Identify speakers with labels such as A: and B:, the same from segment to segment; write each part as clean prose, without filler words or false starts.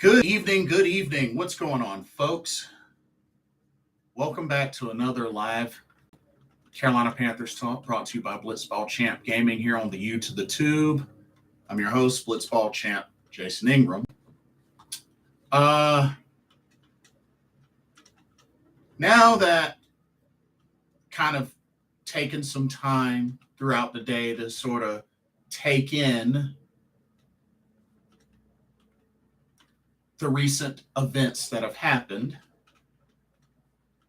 A: Good evening. What's going on, folks? Welcome back to another live Carolina Panthers talk brought to you by Blitzball Champ Gaming here on the U to the Tube. I'm your host, Blitzball Champ Jason Ingram. Now that kind of taken some time throughout the day to sort of take in the recent events that have happened,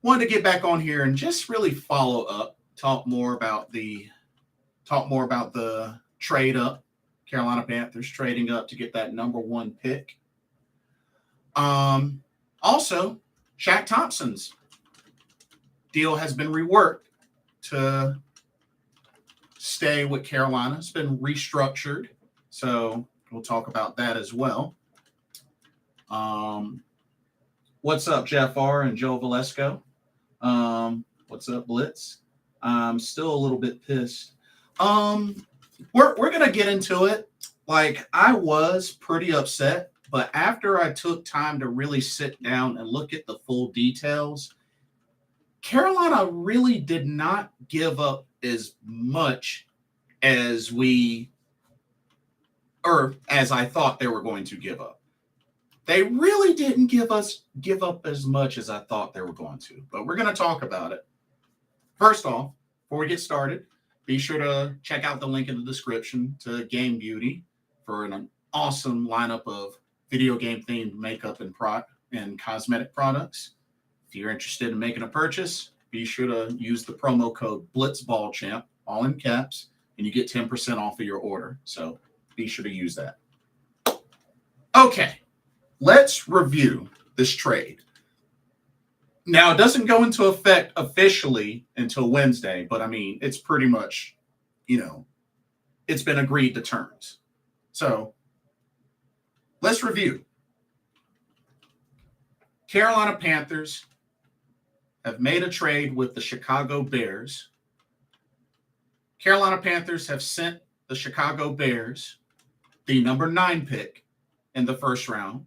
A: wanted to get back on here and just really follow up, talk more about the trade up, Carolina Panthers trading up to get that number one pick. Also, Shaq Thompson's deal has been reworked to stay with Carolina. It's been restructured, so we'll talk about that as well. What's up, Jeff R. and Joe Valesco? What's up, Blitz? I'm still a little bit pissed. We're gonna get into it. Like, I was pretty upset, but after I took time to really sit down and look at the full details, Carolina really did not give up as much as as I thought they were going to give up. They really didn't give up as much as I thought they were going to, but we're going to talk about it. First off, before we get started, be sure to check out the link in the description to Game Beauty for an awesome lineup of video game themed makeup and cosmetic products. If you're interested in making a purchase, be sure to use the promo code BlitzBallChamp, all in caps, and you get 10% off of your order. So be sure to use that. Okay. Let's review this trade. Now, it doesn't go into effect officially until Wednesday, but I mean, it's pretty much, it's been agreed to terms. So let's review. Carolina Panthers have made a trade with the Chicago Bears. Carolina Panthers have sent the Chicago Bears the number 9 pick in the first round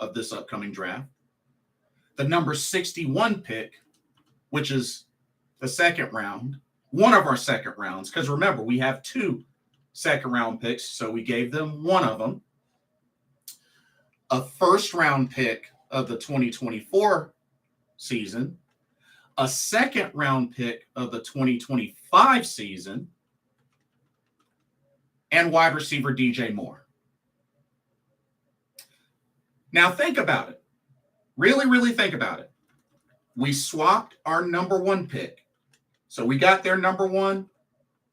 A: of this upcoming draft, the number 61 pick, which is the second round, one of our second rounds, because remember, we have 2 second round picks, so we gave them one of them, a first round pick of the 2024 season, a second round pick of the 2025 season, and wide receiver DJ Moore. Now think about it. Really, really think about it. We swapped our number 1 pick. So we got their number 1.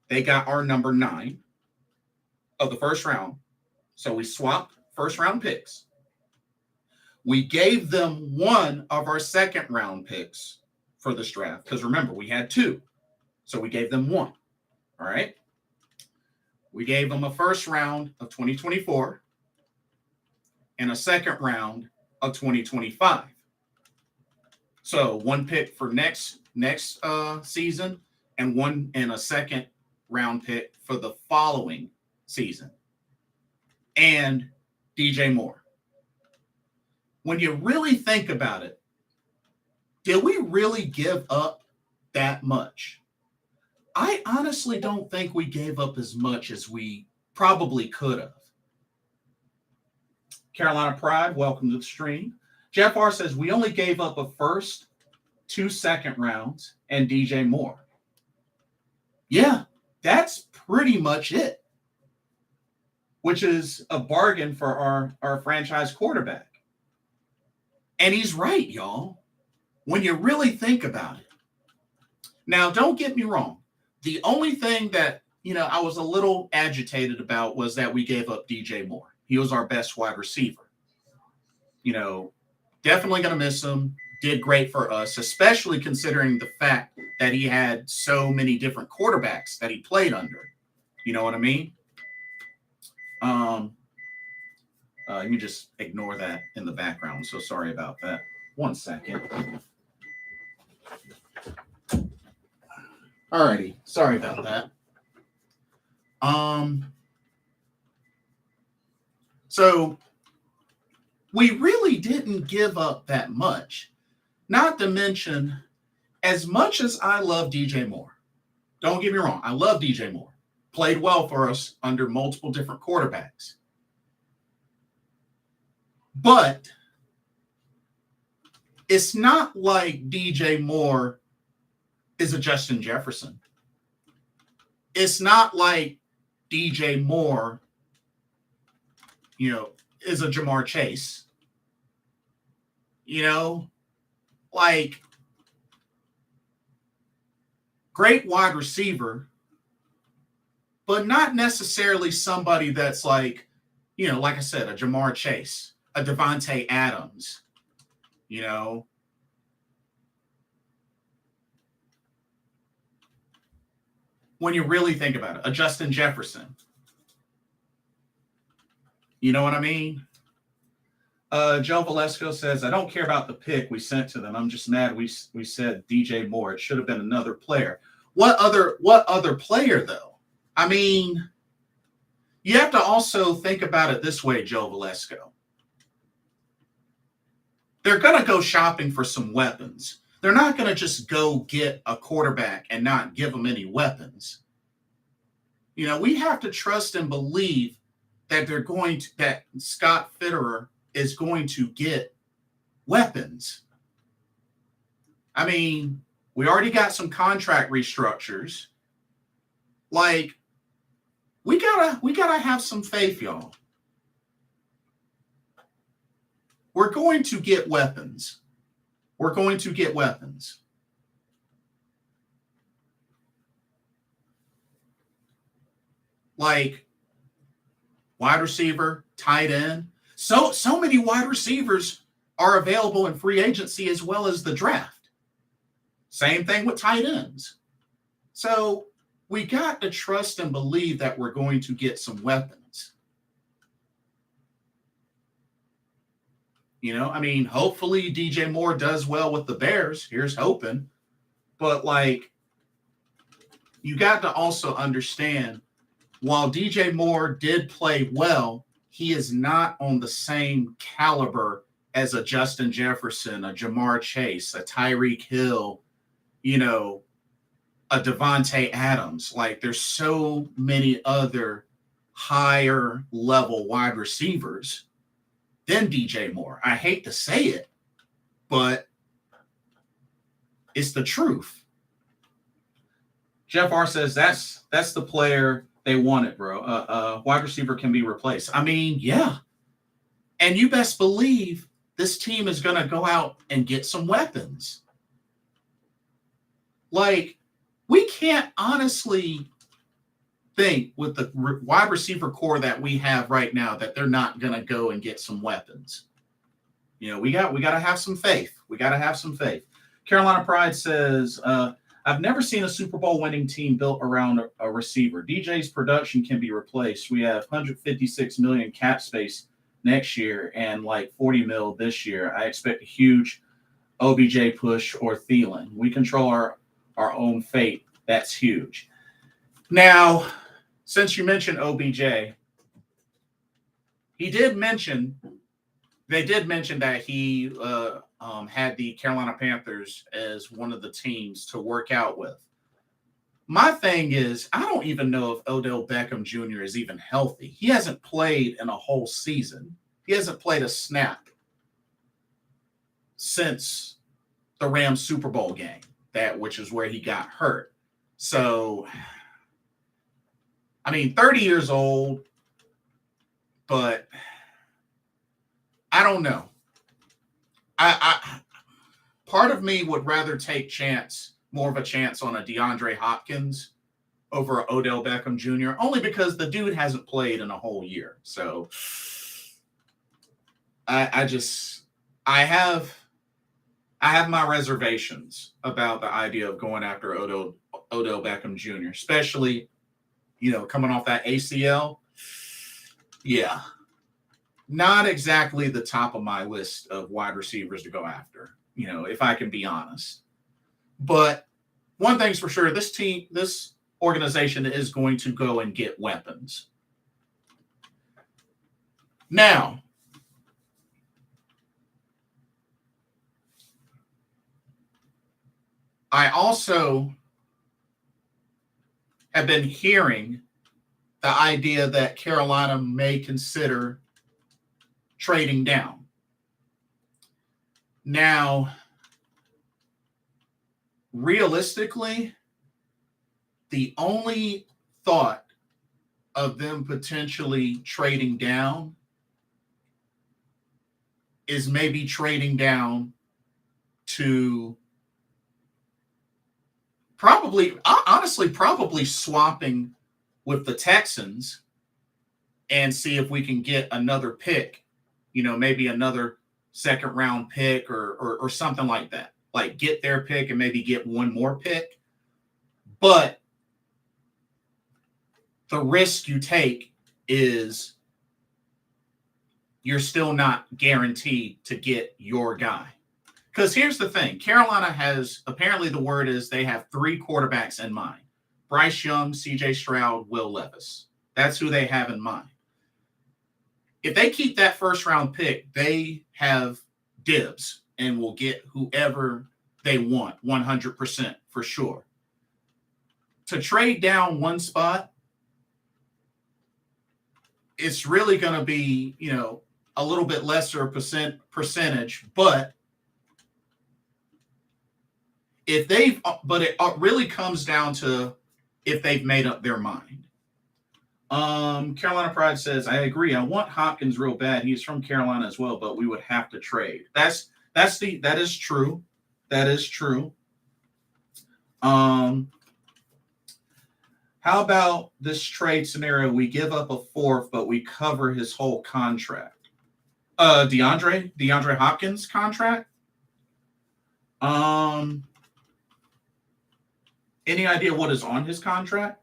A: They got our number 9 of the first round. So we swapped first round picks. We gave them one of our second round picks for this draft. Because remember, we had 2. So we gave them 1. All right. We gave them a first round of 2024. And a second round of 2025. So 1 pick for next season and a second round pick for the following season. And DJ Moore. When you really think about it, did we really give up that much? I honestly don't think we gave up as much as we probably could have. Carolina Pride, welcome to the stream. Jeff R says, we only gave up a first, 2 second rounds, and DJ Moore. Yeah, that's pretty much it. Which is a bargain for our franchise quarterback. And he's right, y'all. When you really think about it. Now, don't get me wrong. The only thing that, I was a little agitated about was that we gave up DJ Moore. He was our best wide receiver. Definitely going to miss him. Did great for us, especially considering the fact that he had so many different quarterbacks that he played under. You know what I mean? You can just ignore that in the background. So sorry about that. 1 second. Alrighty. Sorry about that. So we really didn't give up that much. Not to mention, as much as I love DJ Moore, don't get me wrong, I love DJ Moore. Played well for us under multiple different quarterbacks. But it's not like DJ Moore is a Justin Jefferson. It's not like DJ Moore, is a Jamar Chase. Like, great wide receiver, but not necessarily somebody that's like, like I said, a Jamar Chase, a Devontae Adams, when you really think about it, a Justin Jefferson. You know what I mean? Joe Valesco says, I don't care about the pick we sent to them. I'm just mad we said DJ Moore. It should have been another player. What other player, though? I mean, you have to also think about it this way, Joe Valesco. They're going to go shopping for some weapons. They're not going to just go get a quarterback and not give them any weapons. We have to trust and believe that that Scott Fitterer is going to get weapons. I mean, we already got some contract restructures. Like, we gotta have some faith, y'all. We're going to get weapons. We're going to get weapons. Like wide receiver, tight end. So many wide receivers are available in free agency as well as the draft. Same thing with tight ends. So we got to trust and believe that we're going to get some weapons. Hopefully DJ Moore does well with the Bears. Here's hoping. But, you got to also understand, while DJ Moore did play well, he is not on the same caliber as a Justin Jefferson, a Jamar Chase, a Tyreek Hill, a Devontae Adams. Like, there's so many other higher level wide receivers than DJ Moore. I hate to say it, but it's the truth. Jeff R says that's the player they wanted, bro. Wide receiver can be replaced. I mean, yeah. And you best believe this team is going to go out and get some weapons. Like, we can't honestly think with the wide receiver core that we have right now that they're not going to go and get some weapons. We got to have some faith. We got to have some faith. Carolina Pride says, I've never seen a Super Bowl winning team built around a receiver. DJ's production can be replaced. We have 156 million cap space next year and like 40 mil this year. I expect a huge OBJ push or Thielen. We control our own fate. That's huge. Now, since you mentioned OBJ, they did mention that he had the Carolina Panthers as one of the teams to work out with. My thing is, I don't even know if Odell Beckham Jr. is even healthy. He hasn't played in a whole season. He hasn't played a snap since the Rams Super Bowl game, which is where he got hurt. So, 30 years old, but I don't know. I part of me would rather take more of a chance on a DeAndre Hopkins over Odell Beckham Jr. only because the dude hasn't played in a whole year. So I have my reservations about the idea of going after Odell Beckham Jr., especially, coming off that ACL. Yeah. Not exactly the top of my list of wide receivers to go after, if I can be honest. But one thing's for sure, this organization is going to go and get weapons. Now, I also have been hearing the idea that Carolina may consider trading down. Now, realistically, the only thought of them potentially trading down is maybe trading down to probably swapping with the Texans and see if we can get another pick, maybe another second round pick or something like that. Like get their pick and maybe get one more pick. But the risk you take is you're still not guaranteed to get your guy. Because here's the thing. Carolina has, apparently the word is they have 3 quarterbacks in mind. Bryce Young, C.J. Stroud, Will Levis. That's who they have in mind. If they keep that first round pick, they have dibs and will get whoever they want 100% for sure. To trade down one spot, it's really going to be, a little bit lesser percentage, but it really comes down to if they've made up their mind. Carolina Pride says, I agree. I want Hopkins real bad. He's from Carolina as well, but we would have to trade. That is true. That is true. How about this trade scenario? We give up a 4th, but we cover his whole contract. DeAndre Hopkins contract. Any idea what is on his contract?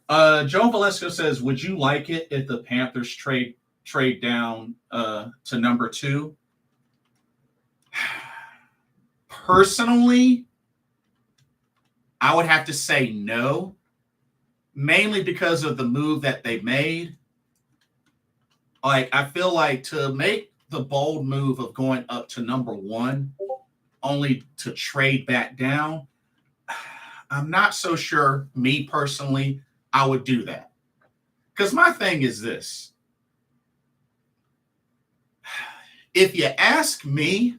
A: Joe Valesco says, would you like it if the Panthers trade down to number 2? Personally, I would have to say no, mainly because of the move that they made. Like, I feel like to make the bold move of going up to number 1, only to trade back down, I'm not so sure, me personally, I would do that. Because my thing is this. If you ask me,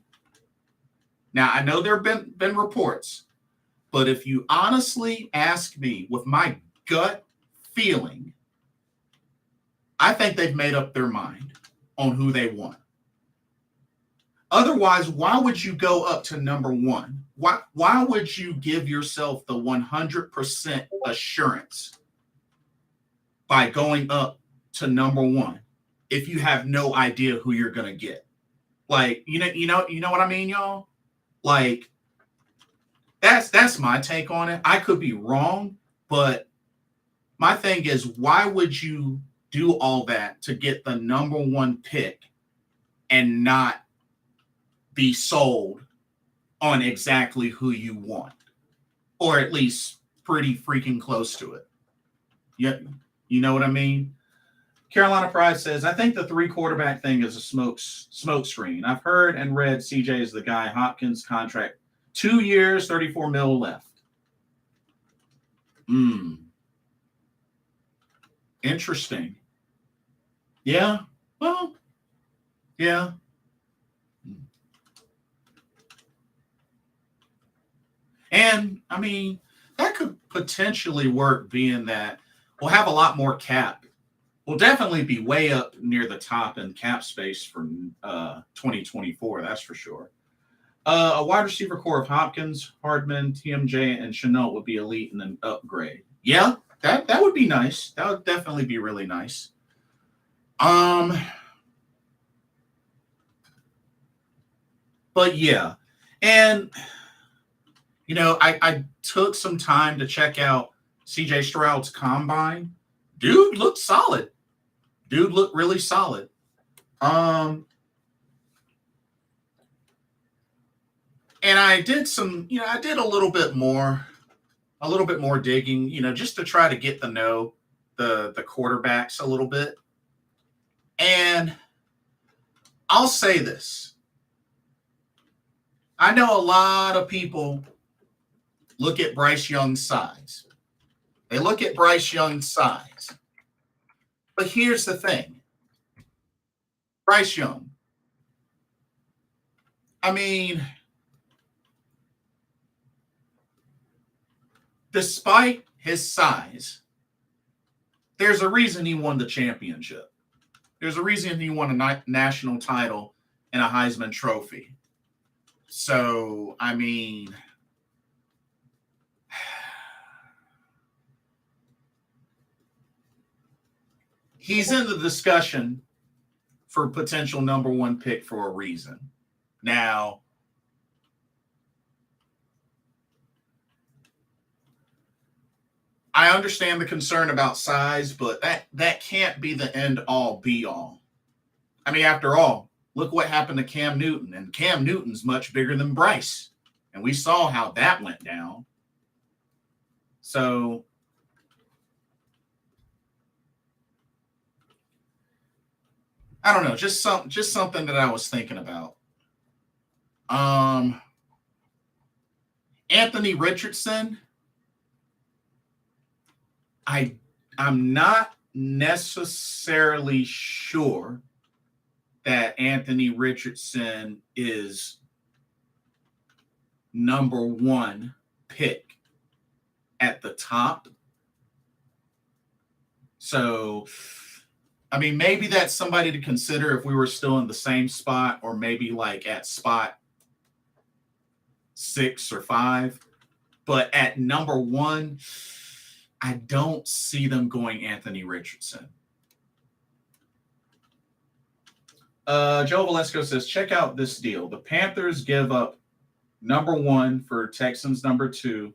A: now I know there have been reports, but if you honestly ask me with my gut feeling, I think they've made up their mind on who they want. Otherwise, why would you go up to number 1? Why would you give yourself the 100% assurance by going up to number 1 if you have no idea who you're going to get? Like, you know what I mean, y'all? Like, that's my take on it. I could be wrong, but my thing is, why would you do all that to get the number 1 pick and not be sold on exactly who you want, or at least pretty freaking close to it? Yeah, you know what I mean? Carolina Pride says, I think the 3 quarterback thing is a smoke screen. I've heard and read CJ is the guy. Hopkins contract 2 years, 34 mil left. Interesting. Yeah. Well, yeah. And I mean, that could potentially work, being that we'll have a lot more cap. We'll definitely be way up near the top in cap space for 2024. That's for sure. A wide receiver core of Hopkins, Hardman, TMJ, and Chenault would be elite and an upgrade. Yeah, that would be nice. That would definitely be really nice. But yeah, and I took some time to check out CJ Stroud's combine. Dude looked solid. Dude looked really solid. And I did I did a little bit more digging, just to try to get to know the quarterbacks a little bit. And I'll say this. I know a lot of people look at Bryce Young's size. They look at Bryce Young's size. But here's the thing. Bryce Young. I mean, despite his size, there's a reason he won the championship. There's a reason he won a national title and a Heisman Trophy. So, I mean, he's in the discussion for potential number one pick for a reason. Now, I understand the concern about size, but that can't be the end all be all. I mean, after all, look what happened to Cam Newton, and Cam Newton's much bigger than Bryce, and we saw how that went down. So, I don't know, just something that I was thinking about. Anthony Richardson. I'm not necessarily sure that Anthony Richardson is number one pick at the top. So, I mean, maybe that's somebody to consider if we were still in the same spot, or maybe like at spot 6 or 5. But at number one, I don't see them going Anthony Richardson. Joe Valesco says, check out this deal. The Panthers give up number 1 for Texans number 2.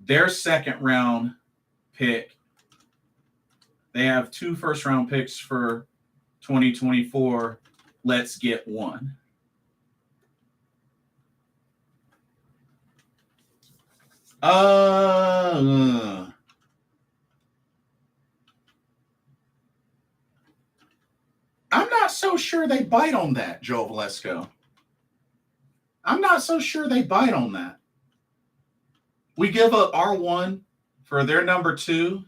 A: Their second round pick. They have 2 first round picks for 2024. Let's get one. I'm not so sure they bite on that, Joe Valesco. I'm not so sure they bite on that. We give up R1 for their number 2,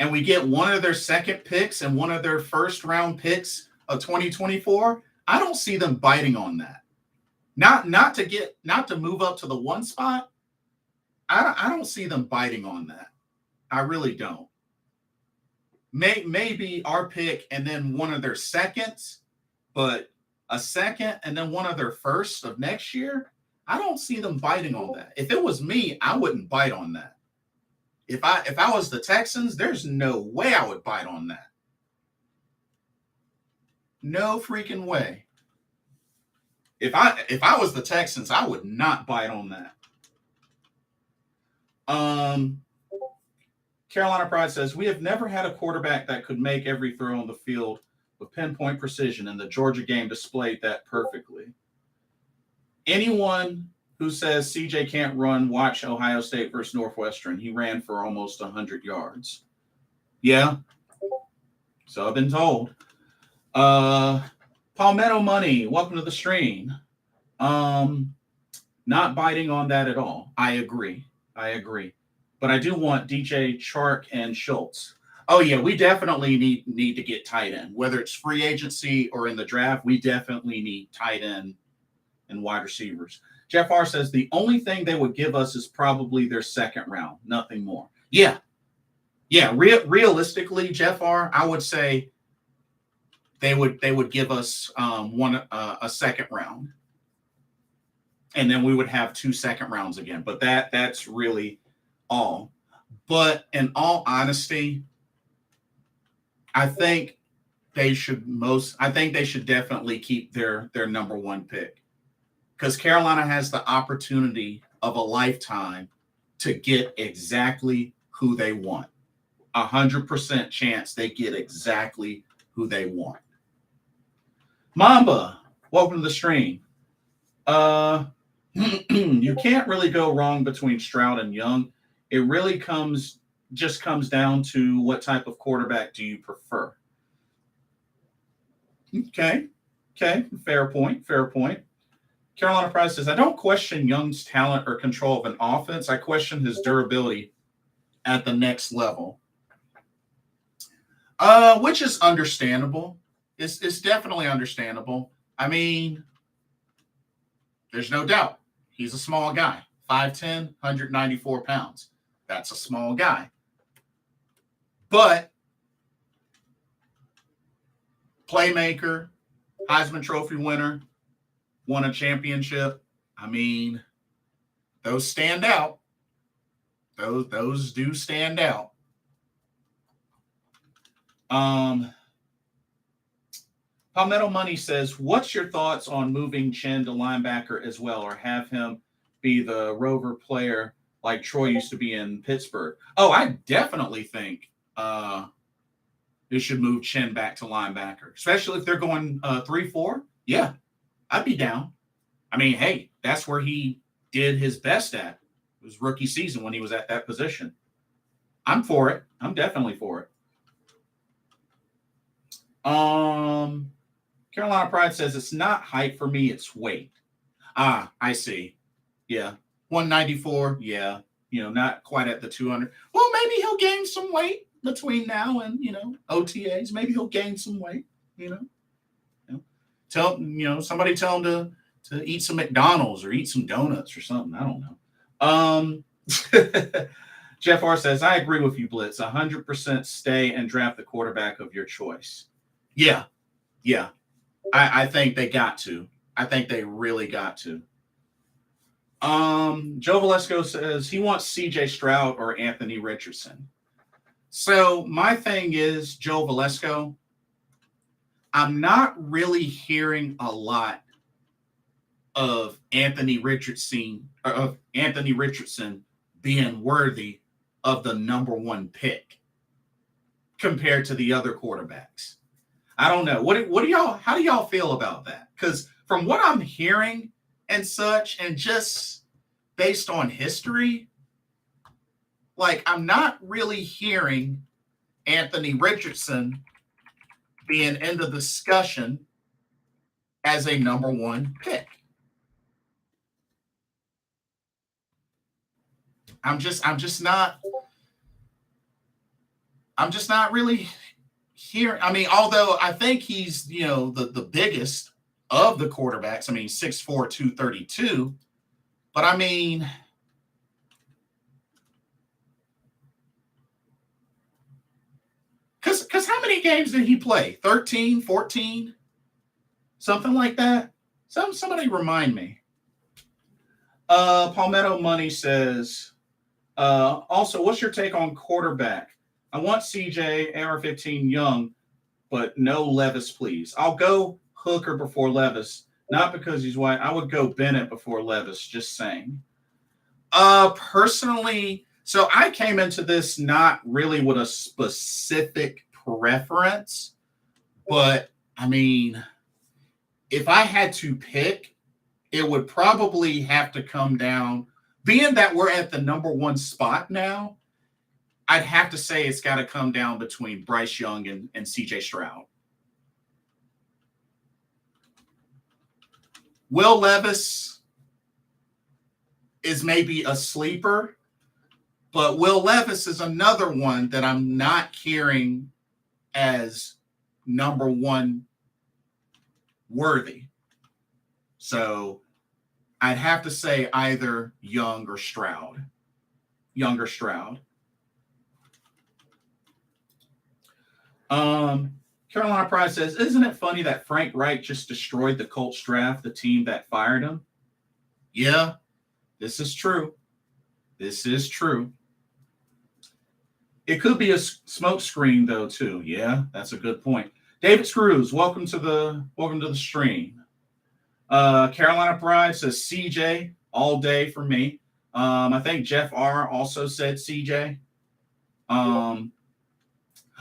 A: and we get one of their second picks and one of their first round picks of 2024. I don't see them biting on that. Not to move up to the 1 spot. I don't see them biting on that. I really don't. Maybe our pick and then one of their seconds, but a second and then one of their firsts of next year, I don't see them biting on that. If it was me, I wouldn't bite on that. If I was the Texans, there's no way I would bite on that. No freaking way. If I was the Texans, I would not bite on that. Carolina Pride says, we have never had a quarterback that could make every throw on the field with pinpoint precision, and the Georgia game displayed that perfectly. Anyone who says CJ can't run, watch Ohio State versus Northwestern. He ran for almost 100 yards. Yeah. So I've been told. Palmetto Money, welcome to the stream. Not biting on that at all. I agree. But I do want DJ Chark and Schultz. Oh, yeah, we definitely need to get tight end. Whether it's free agency or in the draft, we definitely need tight end and wide receivers. Jeff R. says the only thing they would give us is probably their second round, nothing more. Yeah. Realistically, Jeff R., I would say they would give us a second round, and then we would have 2 second rounds again. But that's really all. But in all honesty, I think they should definitely keep their number 1 pick, because Carolina has the opportunity of a lifetime to get exactly who they want. 100% chance they get exactly who they want. Mamba, welcome to the stream. You can't really go wrong between Stroud and Young. It really comes down to what type of quarterback do you prefer. Okay. Fair point. Carolina Pride says, I don't question Young's talent or control of an offense. I question his durability at the next level. Which is understandable. It's definitely understandable. I mean, there's no doubt. He's a small guy. 5'10", 194 pounds. That's a small guy. But playmaker, Heisman Trophy winner, won a championship. I mean, those stand out. Those do stand out. Palmetto Money says, what's your thoughts on moving Chen to linebacker as well, or have him be the rover player like Troy used to be in Pittsburgh? Oh, I definitely think they should move Chen back to linebacker, especially if they're going 3-4. Yeah, I'd be down. I mean, hey, that's where he did his best at. It was rookie season when he was at that position. I'm for it. I'm definitely for it. Carolina Pride says it's not height for me, it's weight. Ah, I see. Yeah. 194. Yeah. Not quite at the 200. Well, maybe he'll gain some weight between now and, OTAs. Maybe he'll gain some weight, somebody tell him to eat some McDonald's or eat some donuts or something. I don't know. Jeff R says, I agree with you, Blitz. 100% stay and draft the quarterback of your choice. Yeah. I think they got to. I think they really got to. Joe Valesco says he wants CJ Stroud or Anthony Richardson. So my thing is, Joe Valesco, I'm not really hearing a lot of Anthony Richardson being worthy of the number one pick compared to the other quarterbacks. I don't know. How do y'all feel about that? Because from what I'm hearing and such, and just based on history, like, I'm not really hearing Anthony Richardson being in the discussion as a number one pick. I'm just not really here. I mean, although I think he's, the biggest of the quarterbacks. I mean, 6'4", 232. But I mean, because how many games did he play? 13, 14? Something like that? Somebody remind me. Palmetto Money says, also, what's your take on quarterback? I want CJ, AR-15 Young, but no Levis, please. I'll go Hooker before Levis, not because he's white. I would go Bennett before Levis, just saying. Personally, so I came into this not really with a specific preference, but I mean, if I had to pick, it would probably have to come down, being that we're at the number one spot now, I'd have to say it's got to come down between Bryce Young and CJ Stroud. Will Levis is maybe a sleeper, but Will Levis is another one that I'm not hearing as number one worthy. So I'd have to say either Young or Stroud. Young or Stroud. Carolina Pride says, isn't it funny that Frank Reich just destroyed the Colts draft, the team that fired him? Yeah, this is true. This is true. It could be a smokescreen, though, too. Yeah, that's a good point. David Screws, welcome to the stream. Carolina Pride says CJ all day for me. I think Jeff R also said CJ.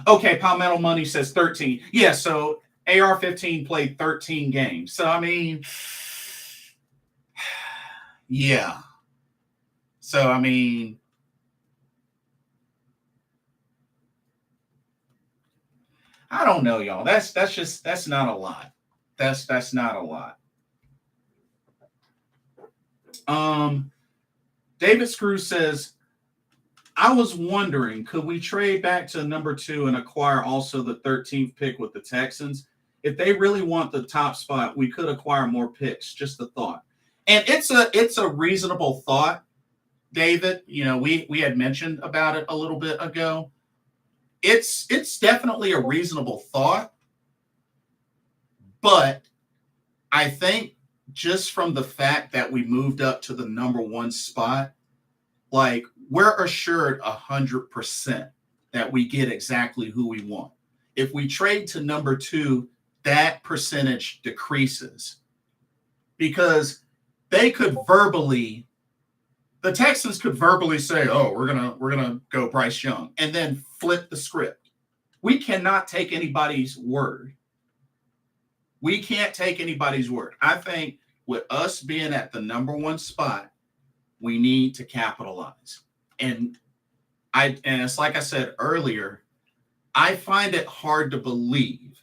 A: Okay, Palmetto Money says 13. Yeah, so AR-15 played 13 games. So, I mean, yeah. So, I mean, I don't know, y'all. That's not a lot. That's not a lot. David Screw says, I was wondering, could we trade back to number 2 and acquire also the 13th pick with the Texans? If they really want the top spot, we could acquire more picks. Just a thought. And it's a reasonable thought, David. You know, we had mentioned about it a little bit ago. It's definitely a reasonable thought. But I think just from the fact that we moved up to the number 1 spot, like, we're assured 100% that we get exactly who we want. If we trade to number 2, that percentage decreases because the Texans could verbally say, "Oh, we're gonna go Bryce Young," and then flip the script. We cannot take anybody's word. We can't take anybody's word. I think with us being at the number 1 spot, we need to capitalize. And it's like I said earlier, I find it hard to believe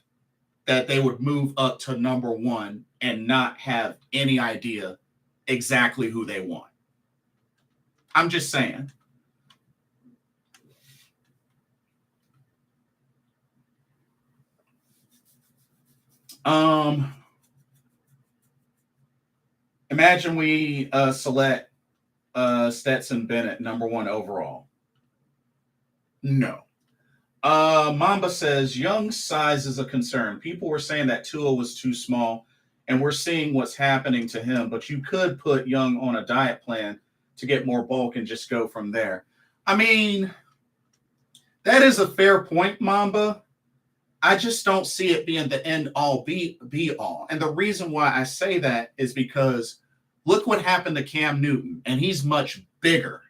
A: that they would move up to number 1 and not have any idea exactly who they want. I'm just saying. Imagine we select Stetson Bennett, number 1 overall. No. Mamba says, Young's size is a concern. People were saying that Tua was too small, and we're seeing what's happening to him. But you could put Young on a diet plan to get more bulk and just go from there. I mean, that is a fair point, Mamba. I just don't see it being the end all be all. And the reason why I say that is because look what happened to Cam Newton, and he's much bigger.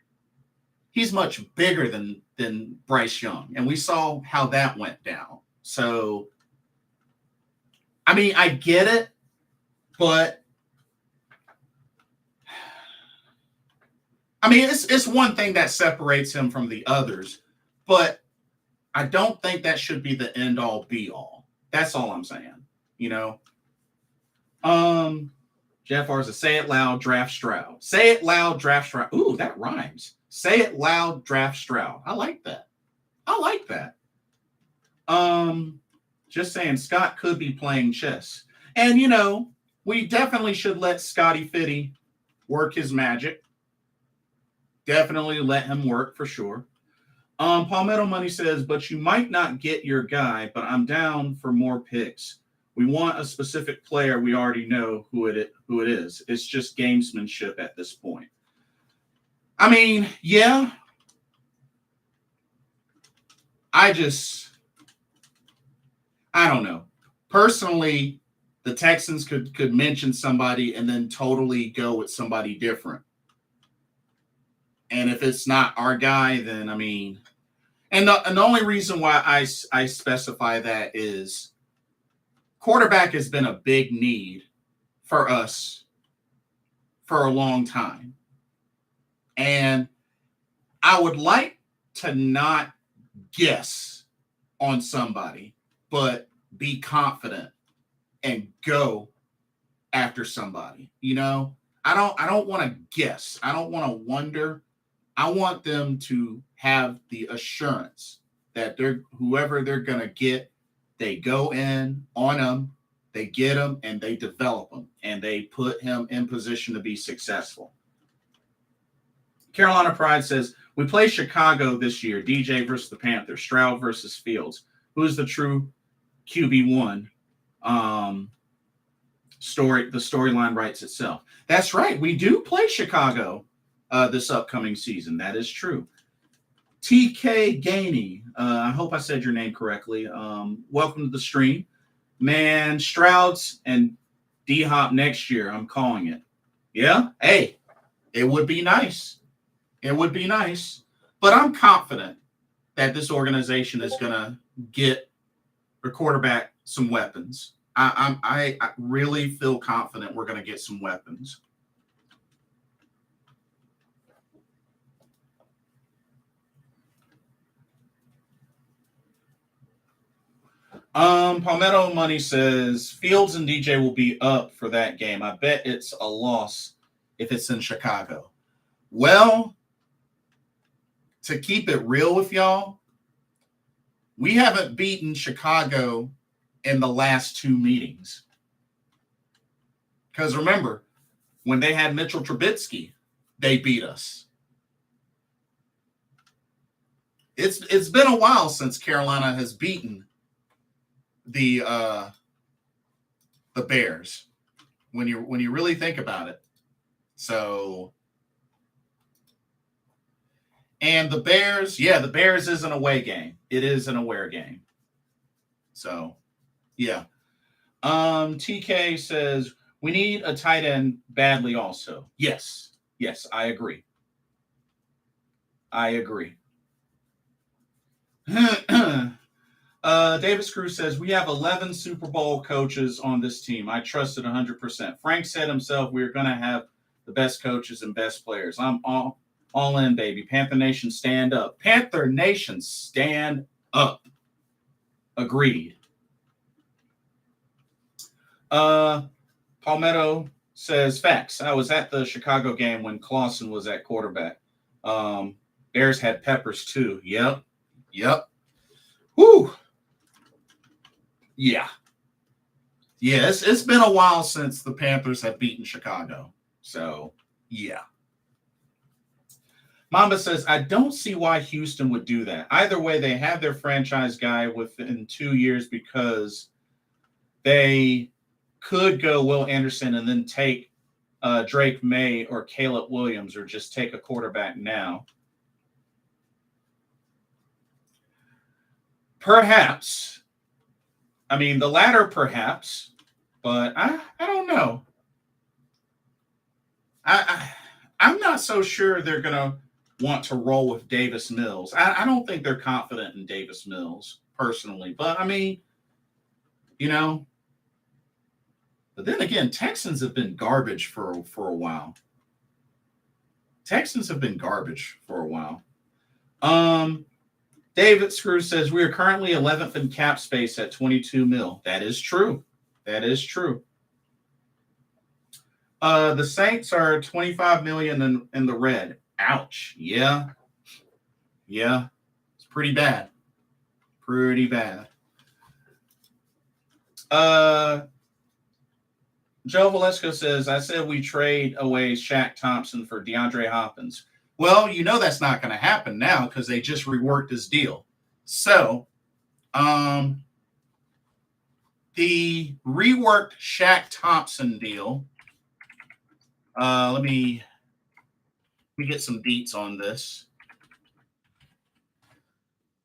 A: He's much bigger than Bryce Young, and we saw how that went down. So, I mean, I get it, but I mean, it's one thing that separates him from the others, but I don't think that should be the end all be all. That's all I'm saying. You know. Jeff Arza, say it loud, draft Stroud. Say it loud, draft Stroud. Ooh, that rhymes. Say it loud, draft Stroud. I like that. Just saying, Scott could be playing chess. And, you know, we definitely should let Scotty Fitty work his magic. Definitely let him work for sure. Palmetto Money says, but you might not get your guy, but I'm down for more picks. We want a specific player. We already know who it is. It's just gamesmanship at this point. I mean, yeah. I don't know. Personally, the Texans could mention somebody and then totally go with somebody different. And if it's not our guy, then I mean, and the only reason why I specify that is quarterback has been a big need for us for a long time. And I would like to not guess on somebody, but be confident and go after somebody. You know, I don't want to guess. I don't want to wonder. I want them to have the assurance that whoever they're going to get, they go in on them, they get them, and they develop them, and they put him in position to be successful. Carolina Pride says, we play Chicago this year, DJ versus the Panthers, Stroud versus Fields. Who's the true QB1? The storyline writes itself. That's right. We do play Chicago this upcoming season. That is true. TK Gainey, I hope I said your name correctly. Welcome to the stream. Man, Stroud's and D-Hop next year. I'm calling it. Yeah? Hey, it would be nice. It would be nice. But I'm confident that this organization is going to get a quarterback some weapons. I really feel confident we're going to get some weapons. Palmetto Money says Fields and DJ will be up for that game. I bet it's a loss if it's in Chicago? Well, to keep it real with y'all, we haven't beaten Chicago in the last 2 meetings. Because remember, when they had Mitchell Trubisky, they beat us. It's been a while since Carolina has beaten the Bears. When you really think about it. So, and the Bears, the Bears is an away game. It is an away game. So, yeah. TK says we need a tight end badly also. Yes, I agree. Davis Cruz says we have 11 Super Bowl coaches on this team. I trust it 100%. Frank said himself we're going to have the best coaches and best players. I'm all in, baby. Panther Nation, stand up. Panther Nation, stand up. Agreed. Palmetto says facts. I was at the Chicago game when Clausen was at quarterback. Bears had Peppers too. Yep. Whew. Yeah. It's been a while since the Panthers have beaten Chicago. So, yeah. Mamba says, I don't see why Houston would do that. Either way, they have their franchise guy within 2 years because they could go Will Anderson and then take Drake May or Caleb Williams or just take a quarterback now. Perhaps. I mean, the latter perhaps, but I don't know. I'm not so sure they're going to want to roll with Davis Mills. I don't think they're confident in Davis Mills personally, but I mean, but then again, Texans have been garbage for a while. David Screw says we are currently 11th in cap space at 22 mil. That is true. The Saints are 25 million in the red. Ouch. Yeah. It's pretty bad. Joe Valesco says, I said we trade away Shaq Thompson for DeAndre Hopkins. Well, that's not going to happen now because they just reworked his deal. So, the reworked Shaq Thompson deal, let me get some deets on this.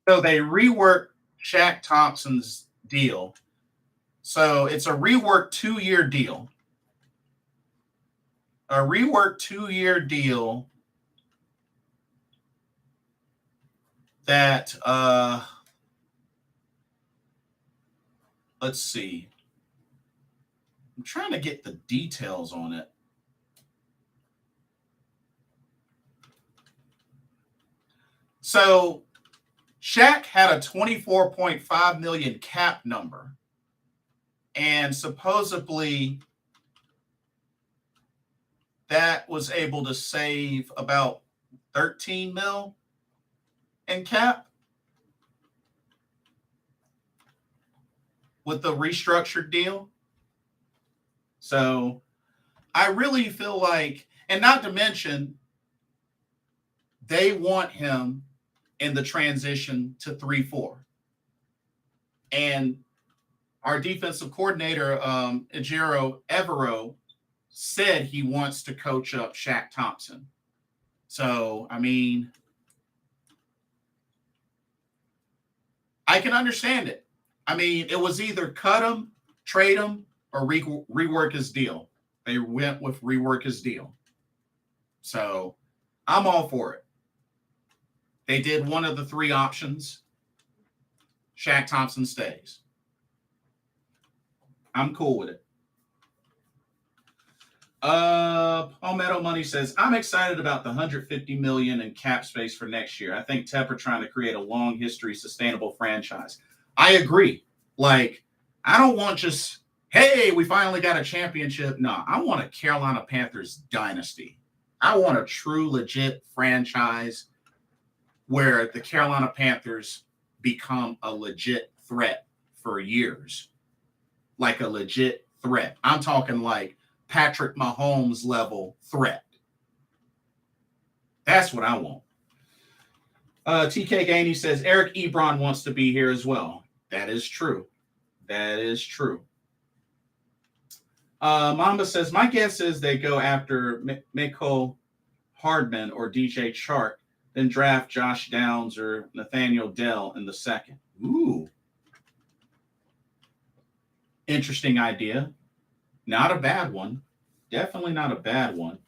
A: So they reworked Shaq Thompson's deal. So it's a reworked 2-year deal. That let's see. I'm trying to get the details on it. So Shaq had a $24.5 million cap number. And supposedly that was able to save about 13 mil in cap with the restructured deal. So I really feel like, and not to mention, they want him in the transition to 3-4. And our defensive coordinator, Ejiro Evero, said he wants to coach up Shaq Thompson. So, I mean, I can understand it. I mean, it was either cut him, trade him, or rework his deal. They went with rework his deal. So, I'm all for it. They did one of the 3 options. Shaq Thompson stays. I'm cool with it. Palmetto Money says, I'm excited about the $150 million in cap space for next year. I think Tepper trying to create a long history, sustainable franchise. I agree. Like, I don't want just Hey, we finally got a championship. No, I want a Carolina Panthers dynasty. I want a true, legit franchise where the Carolina Panthers become a legit threat for years. Like a legit threat. I'm talking like Patrick Mahomes level threat. That's what I want. TK Gainey says Eric Ebron wants to be here as well. That is true. That is true. Mamba says, my guess is they go after Mecole Hardman or DJ Chark, then draft Josh Downs or Nathaniel Dell in the second. Ooh. Interesting idea. Not a bad one. Definitely not a bad one.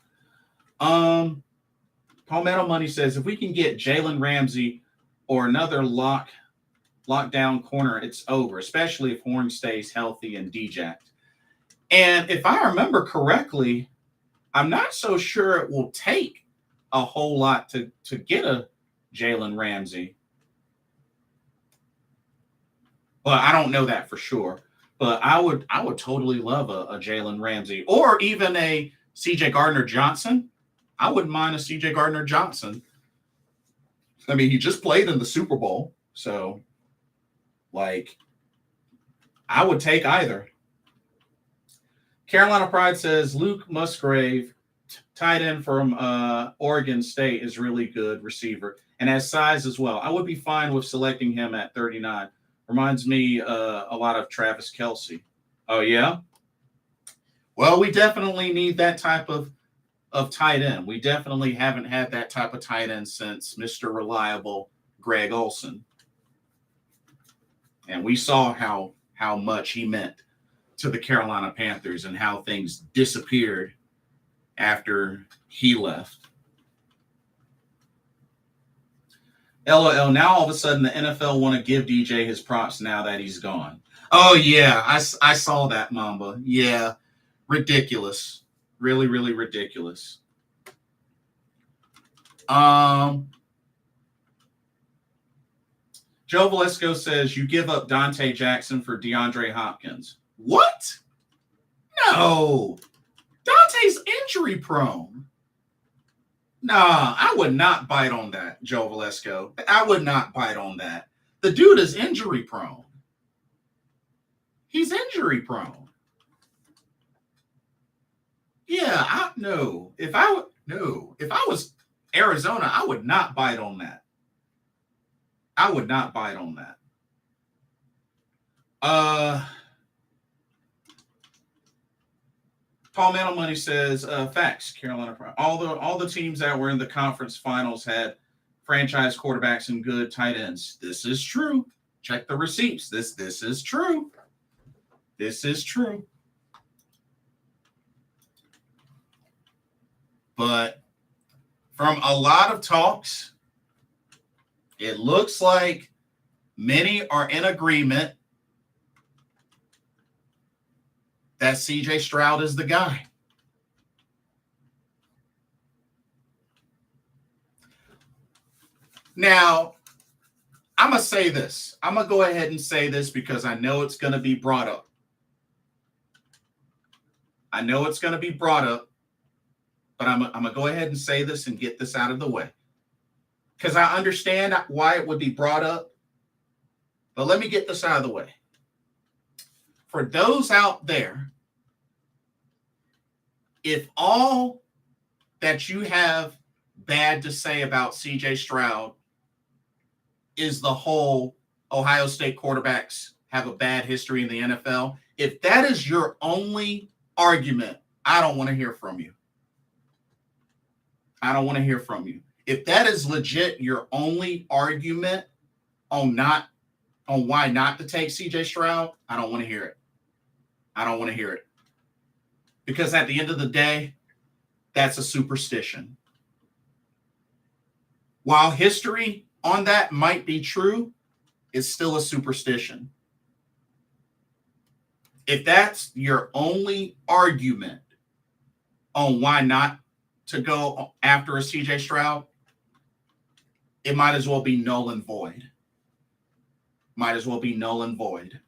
A: Palmetto Money says, if we can get Jalen Ramsey or another lockdown corner, it's over, especially if Horn stays healthy and dejacked. And if I remember correctly, I'm not so sure it will take a whole lot to get a Jalen Ramsey. But I don't know that for sure. But I would totally love a Jalen Ramsey or even a CJ Gardner-Johnson. I wouldn't mind a CJ Gardner-Johnson. I mean, he just played in the Super Bowl. So, like, I would take either. Carolina Pride says Luke Musgrave, tight end from Oregon State, is really good receiver and has size as well. I would be fine with selecting him at 39. Reminds me a lot of Travis Kelce. Oh, yeah? Well, we definitely need that type of tight end. We definitely haven't had that type of tight end since Mr. Reliable Greg Olsen. And we saw how much he meant to the Carolina Panthers and how things disappeared after he left. LOL, now all of a sudden the NFL want to give DJ his props now that he's gone. Oh, yeah, I saw that, Mamba. Yeah, ridiculous. Really, really ridiculous. Joe Valesco says you give up Dante Jackson for DeAndre Hopkins. What? No. Dante's injury prone. Nah, I would not bite on that, Joe Valesco. I would not bite on that. The dude is injury prone. He's injury prone. Yeah, no. If I was Arizona, I would not bite on that. I would not bite on that. Palmetto Money says, facts, Carolina. All the teams that were in the conference finals had franchise quarterbacks and good tight ends. This is true. Check the receipts. This is true. This is true. But from a lot of talks, it looks like many are in agreement that CJ Stroud is the guy. Now, I'm going to say this. I'm going to go ahead and say this because I know it's going to be brought up. I know it's going to be brought up, but I'm going to go ahead and say this and get this out of the way. Because I understand why it would be brought up, but let me get this out of the way. For those out there, if all that you have bad to say about CJ Stroud is the whole Ohio State quarterbacks have a bad history in the NFL, if that is your only argument, I don't want to hear from you. I don't want to hear from you. If that is legit your only argument on why not to take CJ Stroud, I don't want to hear it. I don't want to hear it. Because at the end of the day, that's a superstition. While history on that might be true, it's still a superstition. If that's your only argument on why not to go after a CJ Stroud, it might as well be null and void. Might as well be null and void.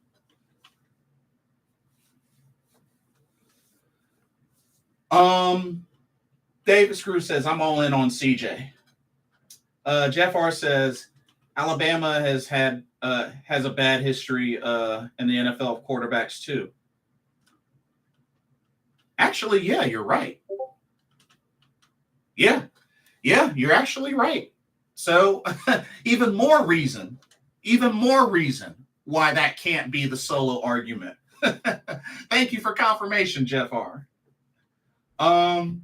A: David Screw says, I'm all in on CJ. Jeff R says, Alabama has a bad history in the NFL of quarterbacks too. Actually, yeah, you're right. Yeah, you're actually right. So even more reason why that can't be the solo argument. Thank you for confirmation, Jeff R. Paul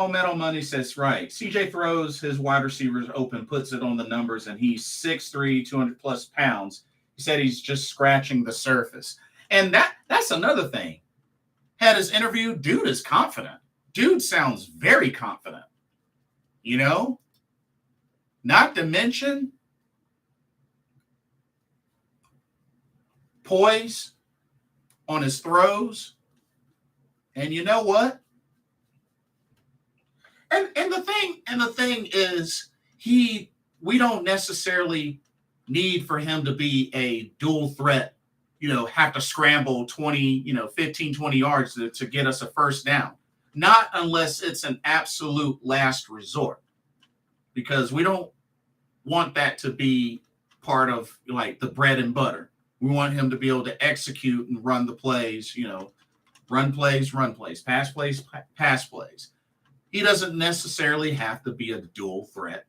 A: Metal Money says, right. CJ throws his wide receivers open, puts it on the numbers, and he's 6'3", 200 plus pounds. He said he's just scratching the surface. And that's another thing. Had his interview, dude is confident. Dude sounds very confident. You know? Not to mention poise on his throws. And you know what? And the thing is, we don't necessarily need for him to be a dual threat, have to scramble 20, 15, 20 yards to get us a first down. Not unless it's an absolute last resort, because we don't want that to be part of like the bread and butter. We want him to be able to execute and run the plays, run plays, pass plays, pass plays. He doesn't necessarily have to be a dual threat.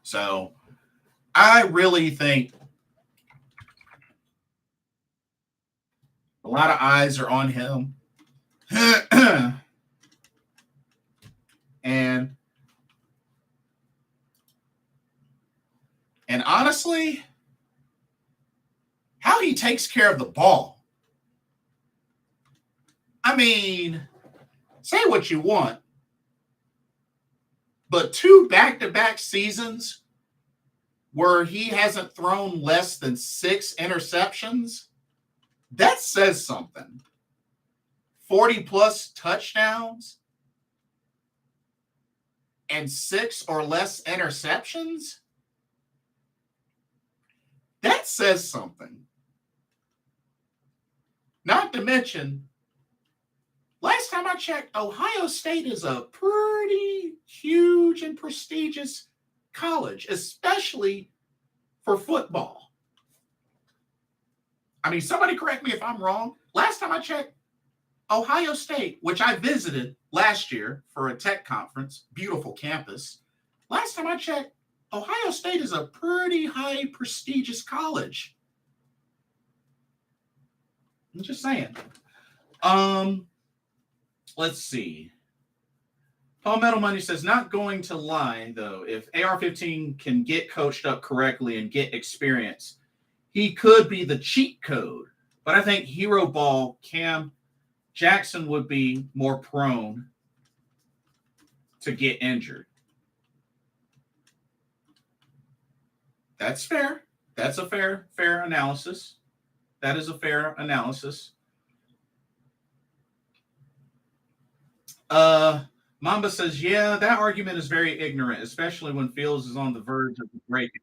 A: So I really think a lot of eyes are on him. And honestly, how he takes care of the ball. I mean, say what you want, but 2 back-to-back seasons where he hasn't thrown less than 6 interceptions, that says something. 40-plus touchdowns and 6 or less interceptions, that says something. Not to mention, last time I checked, Ohio State is a pretty huge and prestigious college, especially for football. I mean, somebody correct me if I'm wrong. Last time I checked, Ohio State, which I visited last year for a tech conference, beautiful campus. Last time I checked, Ohio State is a pretty high prestigious college. I'm just saying. Let's see. Paul Metal Money says, not going to lie, though, if AR-15 can get coached up correctly and get experience, he could be the cheat code. But I think hero ball, Cam Jackson would be more prone to get injured. That's fair. That's a fair analysis. That is a fair analysis. Mamba says, yeah, that argument is very ignorant, especially when Fields is on the verge of the breaking.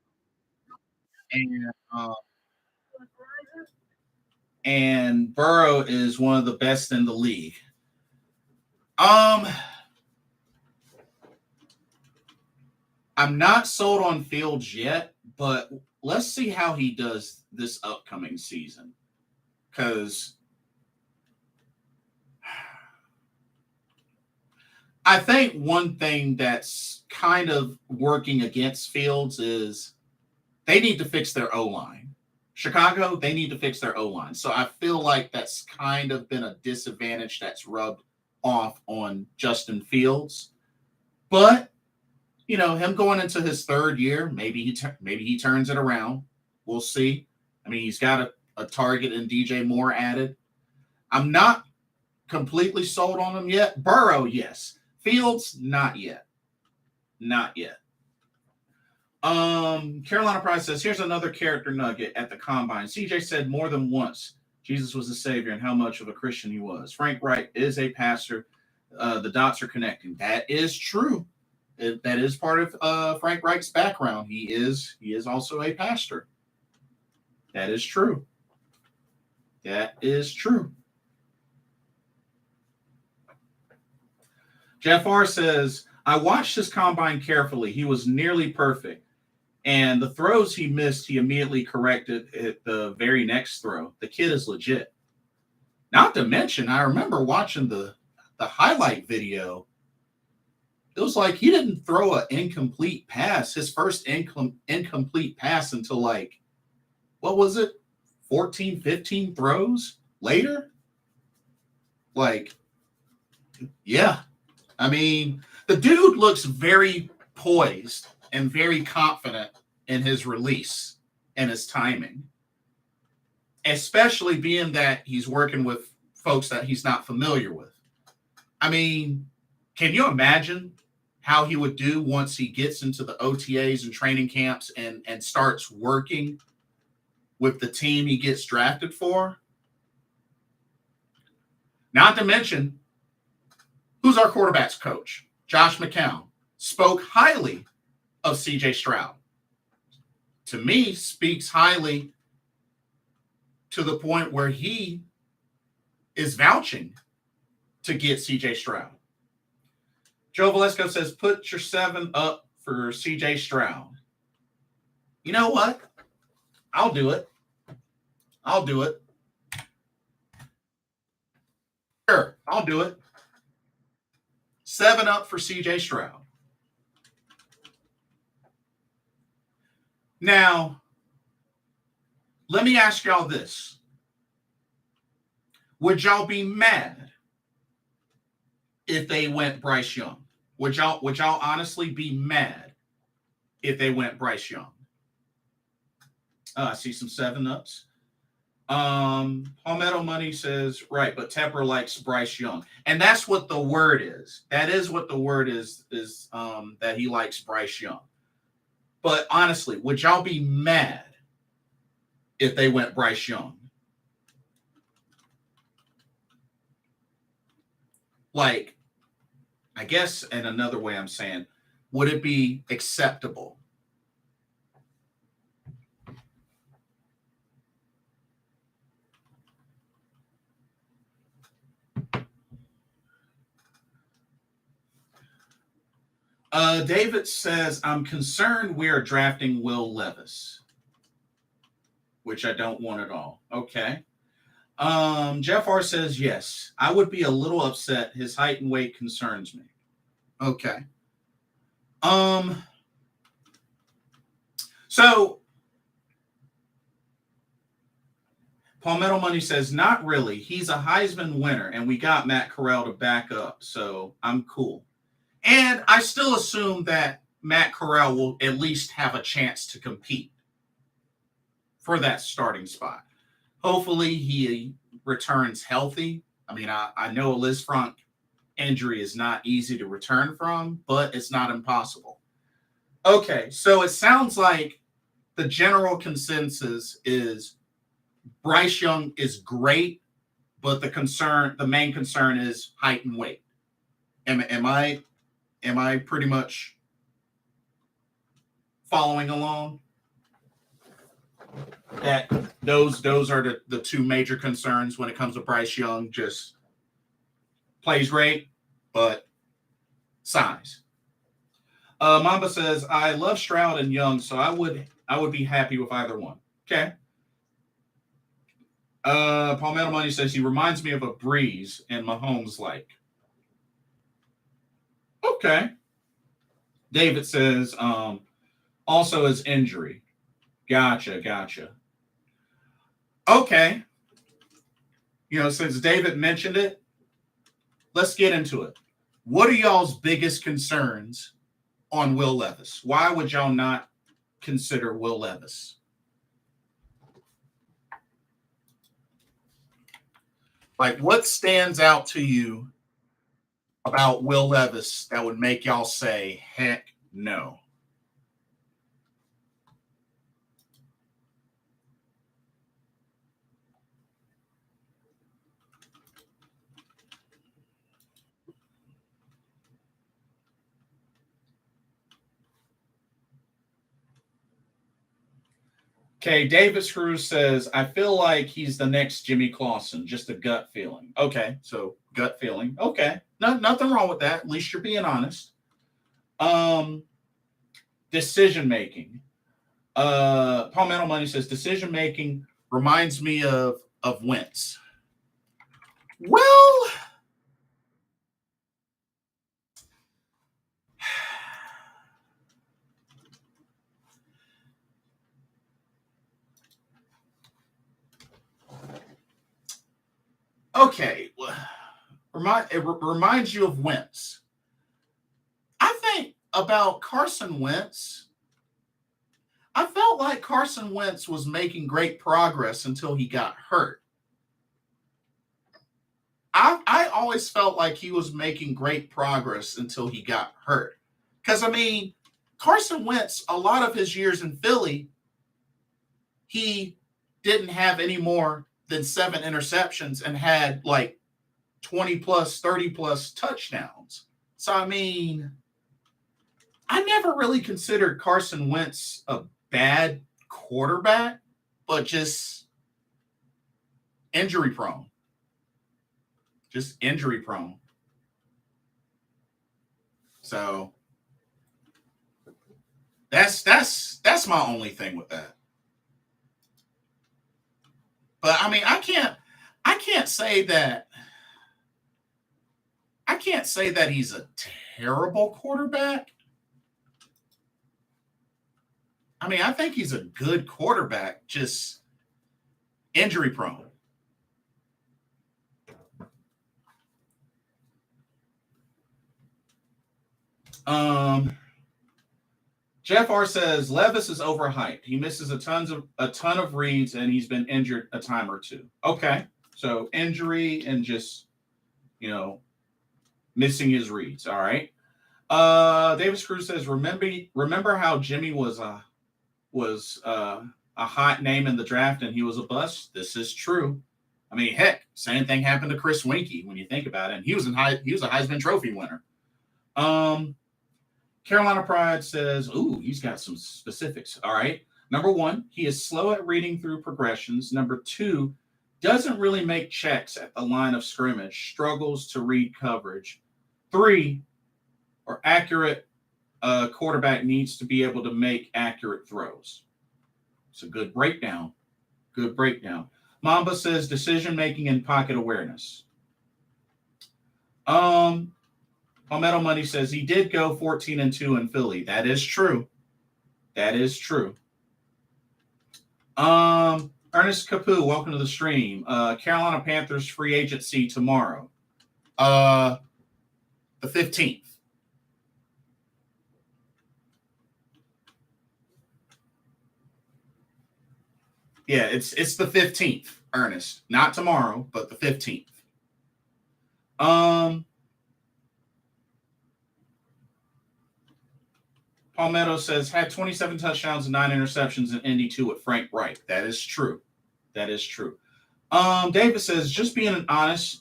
A: And Burrow is one of the best in the league. I'm not sold on Fields yet, but let's see how he does this upcoming season. Because I think one thing that's kind of working against Fields is they need to fix their O-line. Chicago, they need to fix their O-line. So I feel like that's kind of been a disadvantage that's rubbed off on Justin Fields. But, him going into his 3rd year, maybe he turns it around. We'll see. I mean, he's got a target and DJ Moore added. I'm not completely sold on him yet. Burrow, yes. Fields, not yet. Not yet. Carolina Price says, here's another character nugget at the combine. CJ said more than once Jesus was the savior and how much of a Christian he was. Frank Wright is a pastor. The dots are connecting. That is true. That is part of Frank Wright's background. He is also a pastor. That is true. That is true. Jeff R says, I watched his combine carefully. He was nearly perfect. And the throws he missed, he immediately corrected at the very next throw. The kid is legit. Not to mention, I remember watching the highlight video. It was like he didn't throw an incomplete pass, his first incomplete pass until like, what was it? 14, 15 throws later? Like, yeah. I mean, the dude looks very poised and very confident in his release and his timing, especially being that he's working with folks that he's not familiar with. I mean, can you imagine how he would do once he gets into the OTAs and training camps and starts working with the team he gets drafted for? Not to mention, who's our quarterback's coach? Josh McCown spoke highly of CJ Stroud. To me, speaks highly to the point where he is vouching to get CJ Stroud. Joe Valesco says, put your 7 up for CJ Stroud. You know what? I'll do it. Sure, I'll do it. 7 up for CJ Stroud. Now, let me ask y'all this. Would y'all be mad if they went Bryce Young? Would y'all honestly be mad if they went Bryce Young? I see some 7-ups. Palmetto Money says, right, but Tepper likes Bryce Young. And that's what the word is. That is what the word is that he likes Bryce Young. But honestly, would y'all be mad if they went Bryce Young? Like, I guess in another way I'm saying, would it be acceptable? David says, I'm concerned we are drafting Will Levis, which I don't want at all. Okay. Jeff R says, yes, I would be a little upset. His height and weight concerns me. Okay. So Palmetto Money says, not really. He's a Heisman winner, and we got Matt Corral to back up, so I'm cool. And I still assume that Matt Corral will at least have a chance to compete for that starting spot. Hopefully he returns healthy. I mean, I know a Lisfranc injury is not easy to return from, but it's not impossible. Okay, so it sounds like the general consensus is Bryce Young is great, but the main concern is height and weight. Am I pretty much following along? That those are the 2 major concerns when it comes to Bryce Young. Just plays great, but size. Mamba says, I love Stroud and Young, so I would be happy with either one. Okay. Palmetto Money says he reminds me of a Breeze and Mahomes like. Okay. David says, also his injury. Gotcha. Okay. Since David mentioned it, let's get into it. What are y'all's biggest concerns on Will Levis? Why would y'all not consider Will Levis? Like, what stands out to you about Will Levis that would make y'all say, heck no? Okay, Davis Cruz says, I feel like he's the next Jimmy Clausen, just a gut feeling. Okay, so gut feeling. Okay, nothing wrong with that. At least you're being honest. Decision making. Palmetto Money says, decision making reminds me of Wentz. Well, okay. It reminds you of Wentz. I think about Carson Wentz. I felt like Carson Wentz was making great progress until he got hurt. I always felt like he was making great progress until he got hurt. Because, I mean, Carson Wentz, a lot of his years in Philly, he didn't have any more than 7 interceptions and had like 20 plus, 30 plus touchdowns. So, I mean, I never really considered Carson Wentz a bad quarterback, but just injury prone. Just injury prone. So that's my only thing with that. But I mean, I can't say that he's a terrible quarterback. I mean, I think he's a good quarterback, just injury prone. Jeff R says Levis is overhyped. He misses a ton of reads, and he's been injured a time or two. Okay, so injury and just missing his reads. All right. Davis Cruz says remember how Jimmy was a hot name in the draft and he was a bust. This is true. I mean, heck, same thing happened to Chris Winkie when you think about it. And he was a Heisman Trophy winner. Carolina Pride says, ooh, he's got some specifics. All right. Number 1, he is slow at reading through progressions. Number 2, doesn't really make checks at the line of scrimmage, struggles to read coverage. 3, or accurate quarterback needs to be able to make accurate throws. It's a good breakdown. Good breakdown. Mamba says decision making and pocket awareness. Palmetto Money says he did go 14-2 in Philly. That is true. That is true. Ernest Capu, welcome to the stream. Carolina Panthers free agency tomorrow. The 15th. Yeah, it's the 15th, Ernest. Not tomorrow, but the 15th. Palmetto says had 27 touchdowns and 9 interceptions in Indy 2 with Frank Reich. That is true. That is true. David says, just being honest,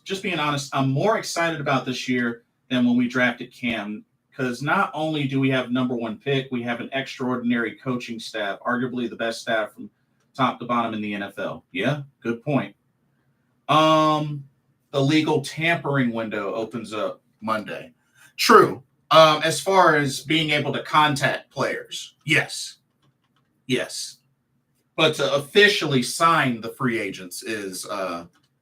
A: I'm more excited about this year than when we drafted Cam, because not only do we have number 1 pick, we have an extraordinary coaching staff, arguably the best staff from top to bottom in the NFL. Yeah, good point. The legal tampering window opens up Monday. True. As far as being able to contact players, yes. But to officially sign the free agents is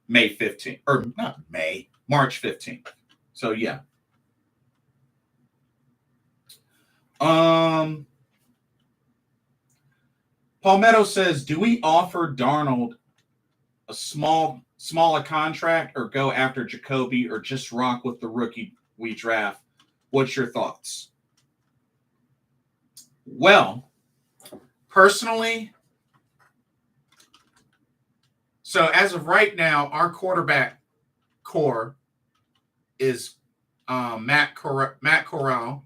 A: May 15th, or not May, March 15th. So yeah. Palmetto says, do we offer Darnold a smaller contract or go after Jacoby or just rock with the rookie we draft? What's your thoughts? Well, personally, so as of right now, our quarterback core is Matt Corral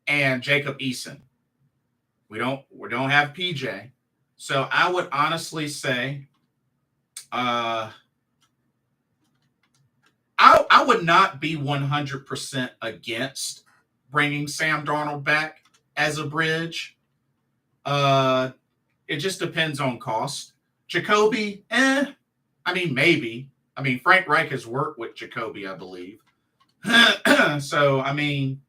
A: and Jacob Eason. We don't have PJ. So I would honestly say I would not be 100% against bringing Sam Darnold back as a bridge. It just depends on cost. Jacoby, I mean, maybe. I mean, Frank Reich has worked with Jacoby, I believe. So, I mean,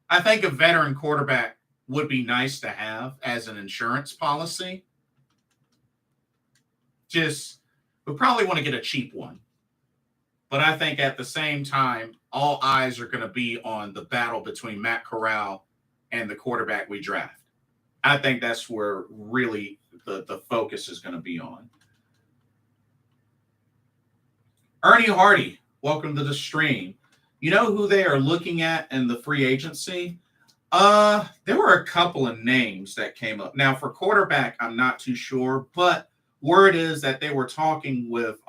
A: I think a veteran quarterback would be nice to have as an insurance policy. Just, we probably want to get a cheap one. But I think at the same time, all eyes are going to be on the battle between Matt Corral and the quarterback we draft. I think that's where really the focus is going to be on. Ernie Hardy, welcome to the stream. You know who they are looking at in the free agency? There were a couple of names that came up. Now, for quarterback, I'm not too sure, but word is that they were talking with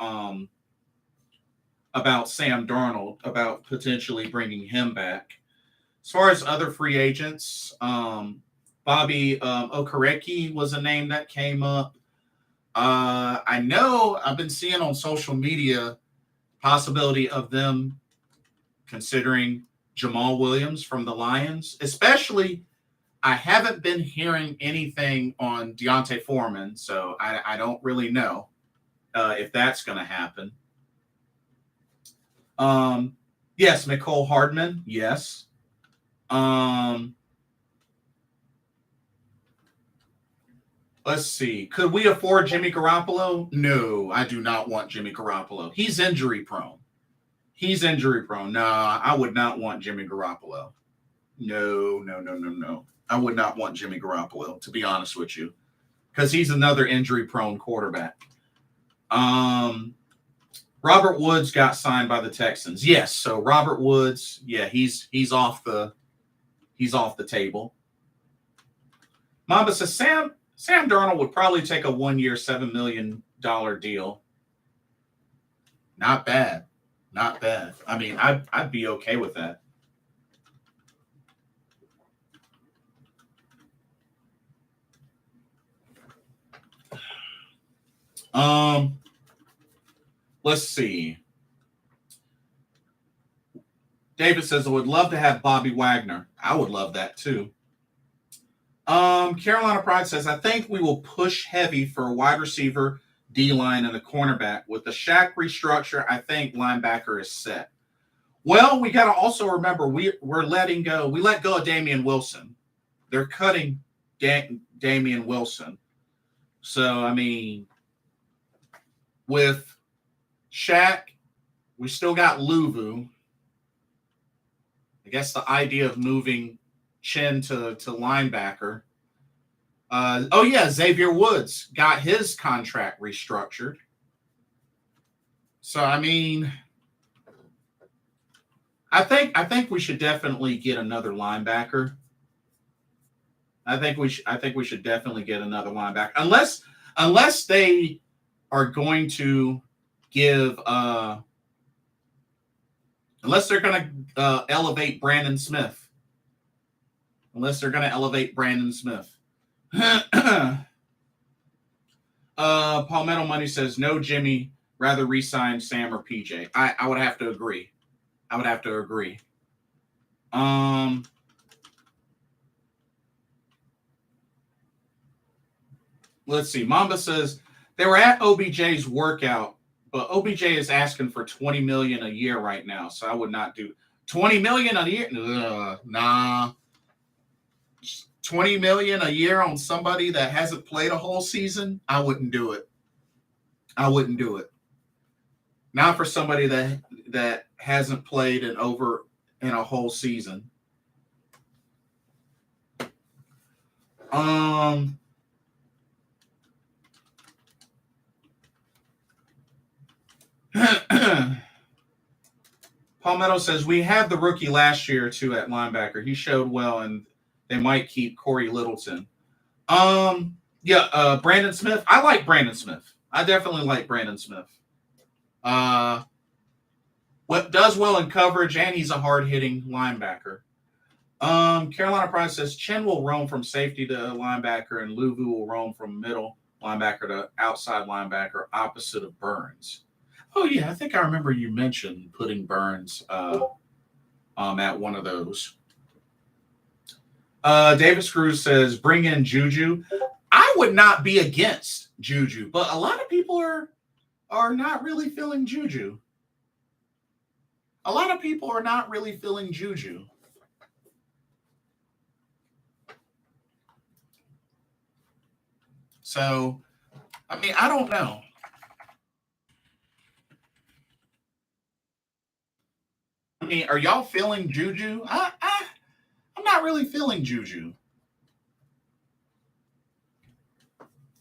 A: about Sam Darnold, about potentially bringing him back. As far as other free agents, Bobby Okereke was a name that came up. I know I've been seeing on social media possibility of them considering Jamal Williams from the Lions. Especially, I haven't been hearing anything on Deontay Foreman, so I don't really know if that's going to happen. Yes, Mecole Hardman. Yes. Let's see. Could we afford Jimmy Garoppolo? No, I do not want Jimmy Garoppolo. He's injury prone. Nah, I would not want Jimmy Garoppolo. No. I would not want Jimmy Garoppolo, to be honest with you, because he's another injury prone quarterback. Robert Woods got signed by the Texans. Yes, so Robert Woods, yeah, he's off the table. Mamba says Sam Darnold would probably take a 1-year, $7 million deal. Not bad. I mean, I'd be okay with that. Let's see. David says, I would love to have Bobby Wagner. I would love that too. Carolina Pride says, I think we will push heavy for a wide receiver, D-line, and a cornerback. With the Shaq restructure, I think linebacker is set. Well, we got to also remember we're letting go. We let go of Damian Wilson. They're cutting Damian Wilson. So, I mean, with Shaq, we still got Luvu. I guess the idea of moving Chin to linebacker. Xavier Woods got his contract restructured. So I mean, I think we should definitely get another linebacker. I think we should definitely get another linebacker, unless they are going to give unless they're going to elevate Brandon Smith. Palmetto Money says, no Jimmy, rather re-sign Sam or PJ. I would have to agree. Let's see. Mamba says, they were at OBJ's workout, but OBJ is asking for $20 million a year right now, so I would not do $20 million a year. Nah. $20 million a year on somebody that hasn't played a whole season, I wouldn't do it. Not for somebody that hasn't played in a whole season. Palmetto says, we had the rookie last year too at linebacker. He showed well, and they might keep Corey Littleton. Brandon Smith. I like Brandon Smith. I definitely like Brandon Smith. What does well in coverage, and he's a hard-hitting linebacker. Carolina Pride says, Chen will roam from safety to linebacker, and Luvu will roam from middle linebacker to outside linebacker, opposite of Burns. Oh, yeah, I think I remember you mentioned putting Burns at one of those. David Screws says, bring in Juju. I would not be against Juju, but a lot of people are not really feeling Juju. A lot of people are not really feeling Juju. So, I mean, I don't know. I mean, are y'all feeling Juju? I'm not really feeling Juju.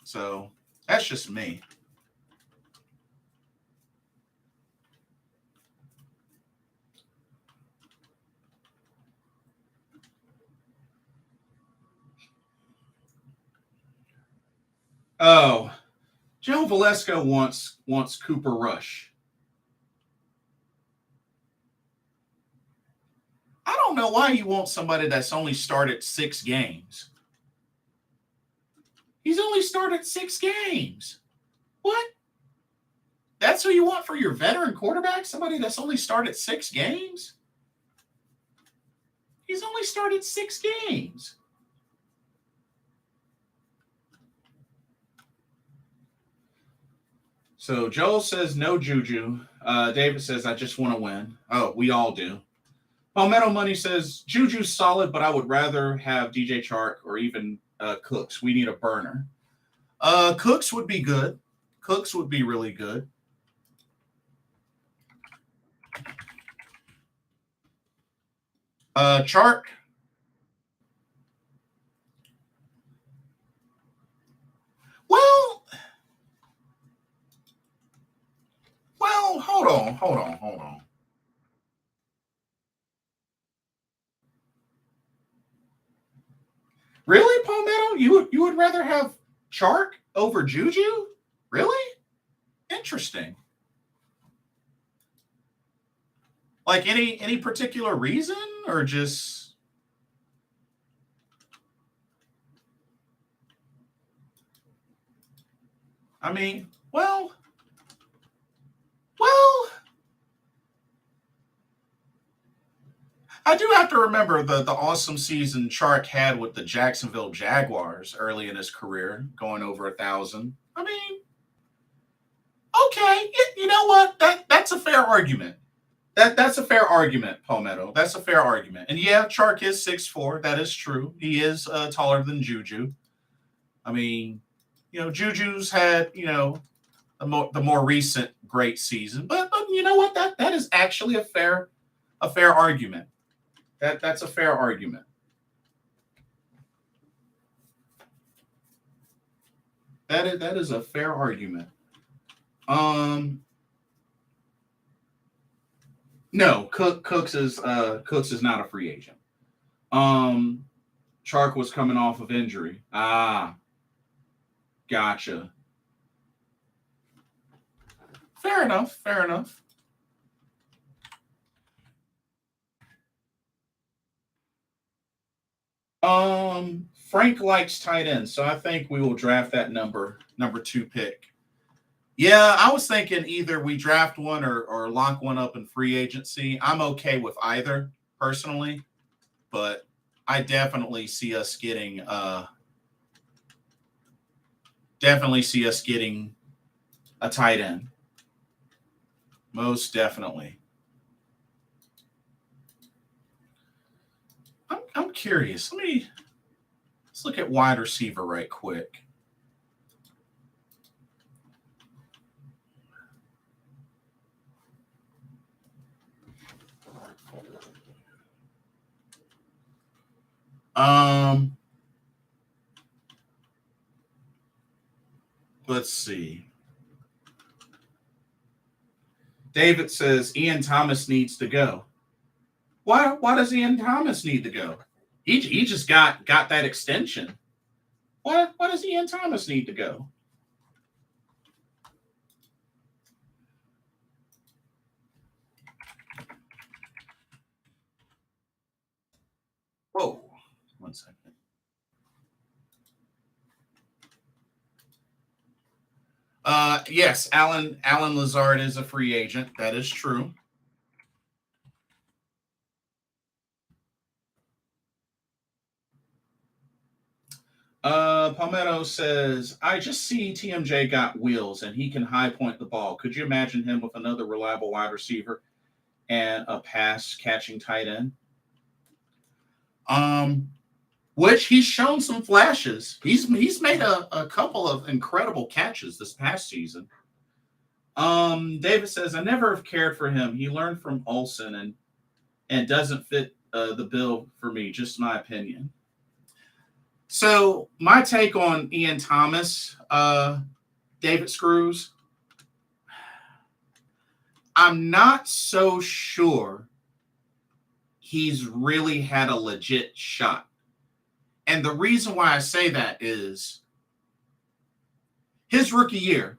A: So that's just me. Oh, Joe Valesco wants Cooper Rush. I don't know why you want somebody that's only started 6 games. He's only started 6 games. What? That's who you want for your veteran quarterback? Somebody that's only started 6 games? He's only started 6 games. So Joel says no Juju. David says I just want to win. Oh, we all do. Palmetto Money says Juju's solid, but I would rather have DJ Chark or even Cooks. We need a burner. Cooks would be good. Cooks would be really good. Chark. Well, hold on. Really, Palmetto? You would rather have Chark over Juju? Really? Interesting. Like any particular reason or just I mean, well, I do have to remember the awesome season Chark had with the Jacksonville Jaguars early in his career, going over 1,000. I mean, okay, you know what? That's a fair argument. That's a fair argument, Palmetto. That's a fair argument. And yeah, Chark is 6'4". That is true. He is taller than Juju. I mean, Juju's had the more recent great season, but you know what? That is actually a fair argument. That's a fair argument. That is a fair argument. No, Cooks is not a free agent. Chark was coming off of injury. Ah, gotcha. Fair enough. Frank likes tight ends, so I think we will draft that number 2 pick. Yeah, I was thinking either we draft one or lock one up in free agency. I'm okay with either personally, but I definitely see us getting a tight end. Most definitely. I'm curious. Let's look at wide receiver right quick. Let's see. David says Ian Thomas needs to go. Why does Ian Thomas need to go? He just got that extension. Why does Ian Thomas need to go? Whoa. 1 second. Yes, Alan Lazard is a free agent. That is true. Palmetto says, I just see TMJ got wheels and he can high point the ball. Could you imagine him with another reliable wide receiver and a pass catching tight end? Which he's shown some flashes. He's made a couple of incredible catches this past season. David says, I never have cared for him. He learned from Olsen and doesn't fit the bill for me. Just my opinion. So my take on Ian Thomas, David Screws, I'm not so sure he's really had a legit shot. And the reason why I say that is his rookie year,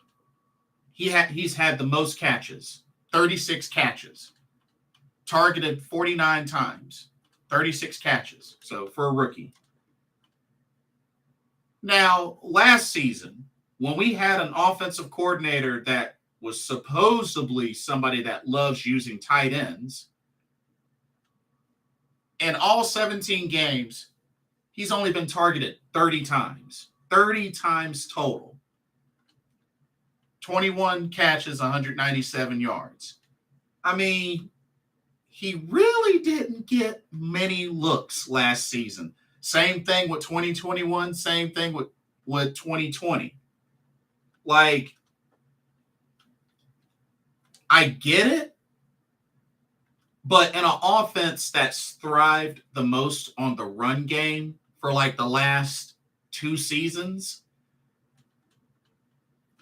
A: he's had the most catches, 36 catches, targeted 49 times, 36 catches. So for a rookie. Now, last season, when we had an offensive coordinator that was supposedly somebody that loves using tight ends, in all 17 games, he's only been targeted 30 times total. 21 catches, 197 yards. I mean, he really didn't get many looks last season. Same thing with 2021, same thing with 2020. Like, I get it, but in an offense that's thrived the most on the run game for like the last 2 seasons,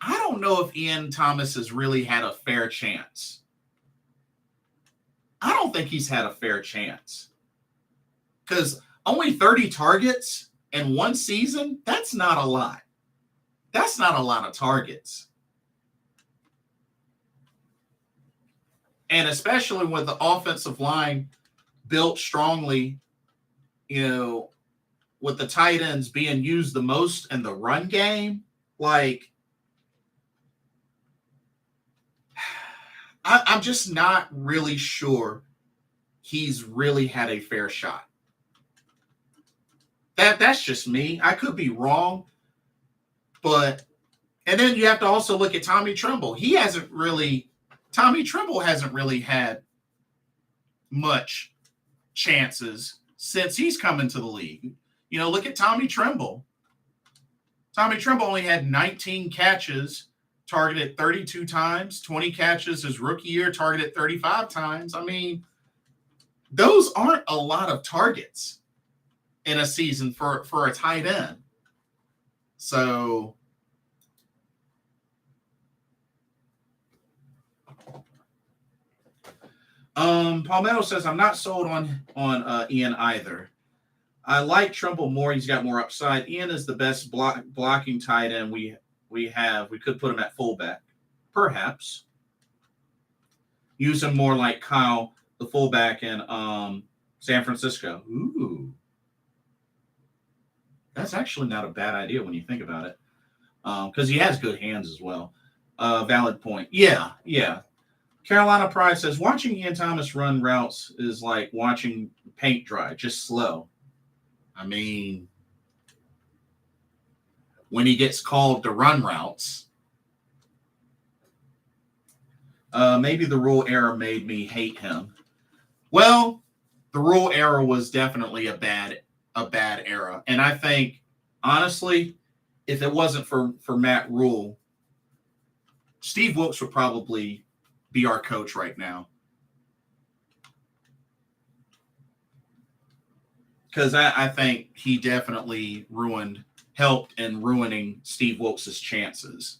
A: I don't know if Ian Thomas has really had a fair chance. I don't think he's had a fair chance. Because only 30 targets in 1 season, that's not a lot. That's not a lot of targets. And especially with the offensive line built strongly, with the tight ends being used the most in the run game, like, I'm just not really sure he's really had a fair shot. That's just me. I could be wrong. And then you have to also look at Tommy Tremble. Tommy Tremble hasn't really had much chances since he's come into the league. Look at Tommy Tremble. Tommy Tremble only had 19 catches, targeted 32 times, 20 catches his rookie year, targeted 35 times. I mean, those aren't a lot of targets in a season for a tight end. So Palmetto says, I'm not sold on Ian either. I like Tremble more. He's got more upside. Ian is the best blocking tight end we have. We could put him at fullback, perhaps. Use him more like Kyle, the fullback in San Francisco. Ooh. That's actually not a bad idea when you think about it, because he has good hands as well. Valid point. Yeah. Carolina Pride says, watching Ian Thomas run routes is like watching paint dry, just slow. I mean, when he gets called to run routes, maybe the rule error made me hate him. Well, the rule error was definitely a bad era. And I think, honestly, if it wasn't for Matt Rule, Steve Wilkes would probably be our coach right now. Because I think he definitely helped in ruining Steve Wilkes' chances.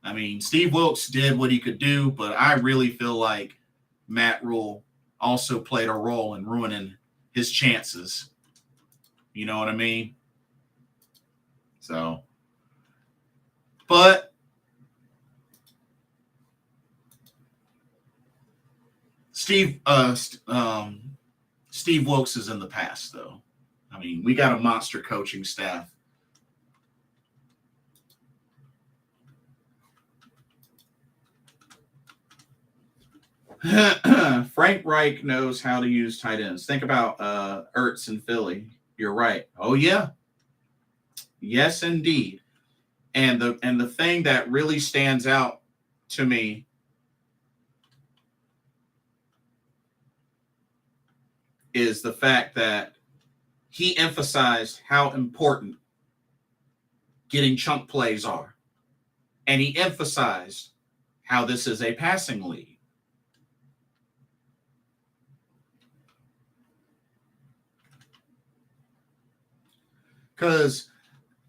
A: I mean, Steve Wilkes did what he could do, but I really feel like Matt Rule also played a role in ruining his chances. You know what I mean? So, but Steve Wilkes is in the past, though. I mean, we got a monster coaching staff. Frank Reich knows how to use tight ends. Think about Ertz in Philly. You're right. Oh yeah. Yes, indeed. And the thing that really stands out to me is the fact that he emphasized how important getting chunk plays are. And he emphasized how this is a passing league. Because,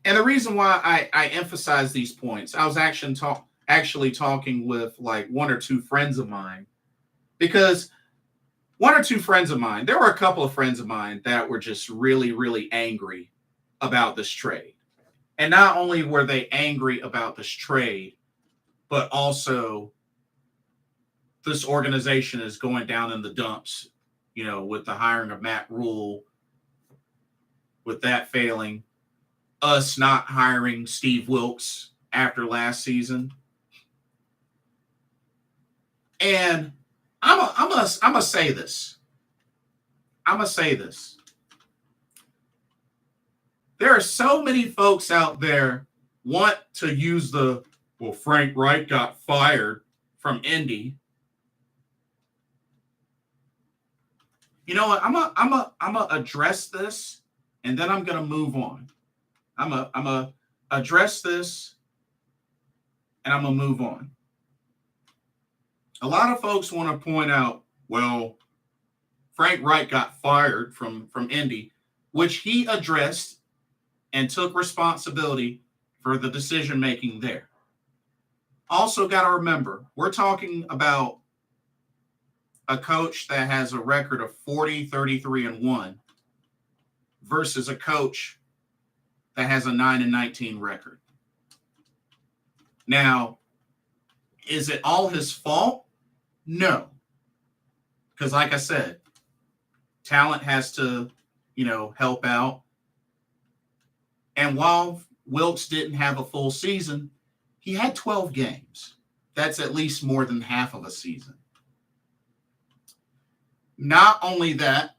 A: and the reason why I emphasize these points, I was actually talking with like one or two friends of mine, because one or two friends of mine, there were a couple of friends of mine that were just really, really angry about this trade. And not only were they angry about this trade, but also this organization is going down in the dumps, with the hiring of Matt Rule, with that failing, us not hiring Steve Wilkes after last season. And I'm gonna say this. I'm gonna say this. There are so many folks out there want to use Frank Reich got fired from Indy. You know what? I'm gonna address this, and then I'm gonna move on. I'm gonna address this, and I'm gonna move on. A lot of folks want to point out, well, Frank Reich got fired from Indy, which he addressed and took responsibility for the decision making there. Also, got to remember, we're talking about a coach that has a record of 40, 33, and 1 versus a coach that has a 9-19 record. Now, is it all his fault? No. Because like I said, talent has to, help out. And while Wilkes didn't have a full season, he had 12 games. That's at least more than half of a season. Not only that,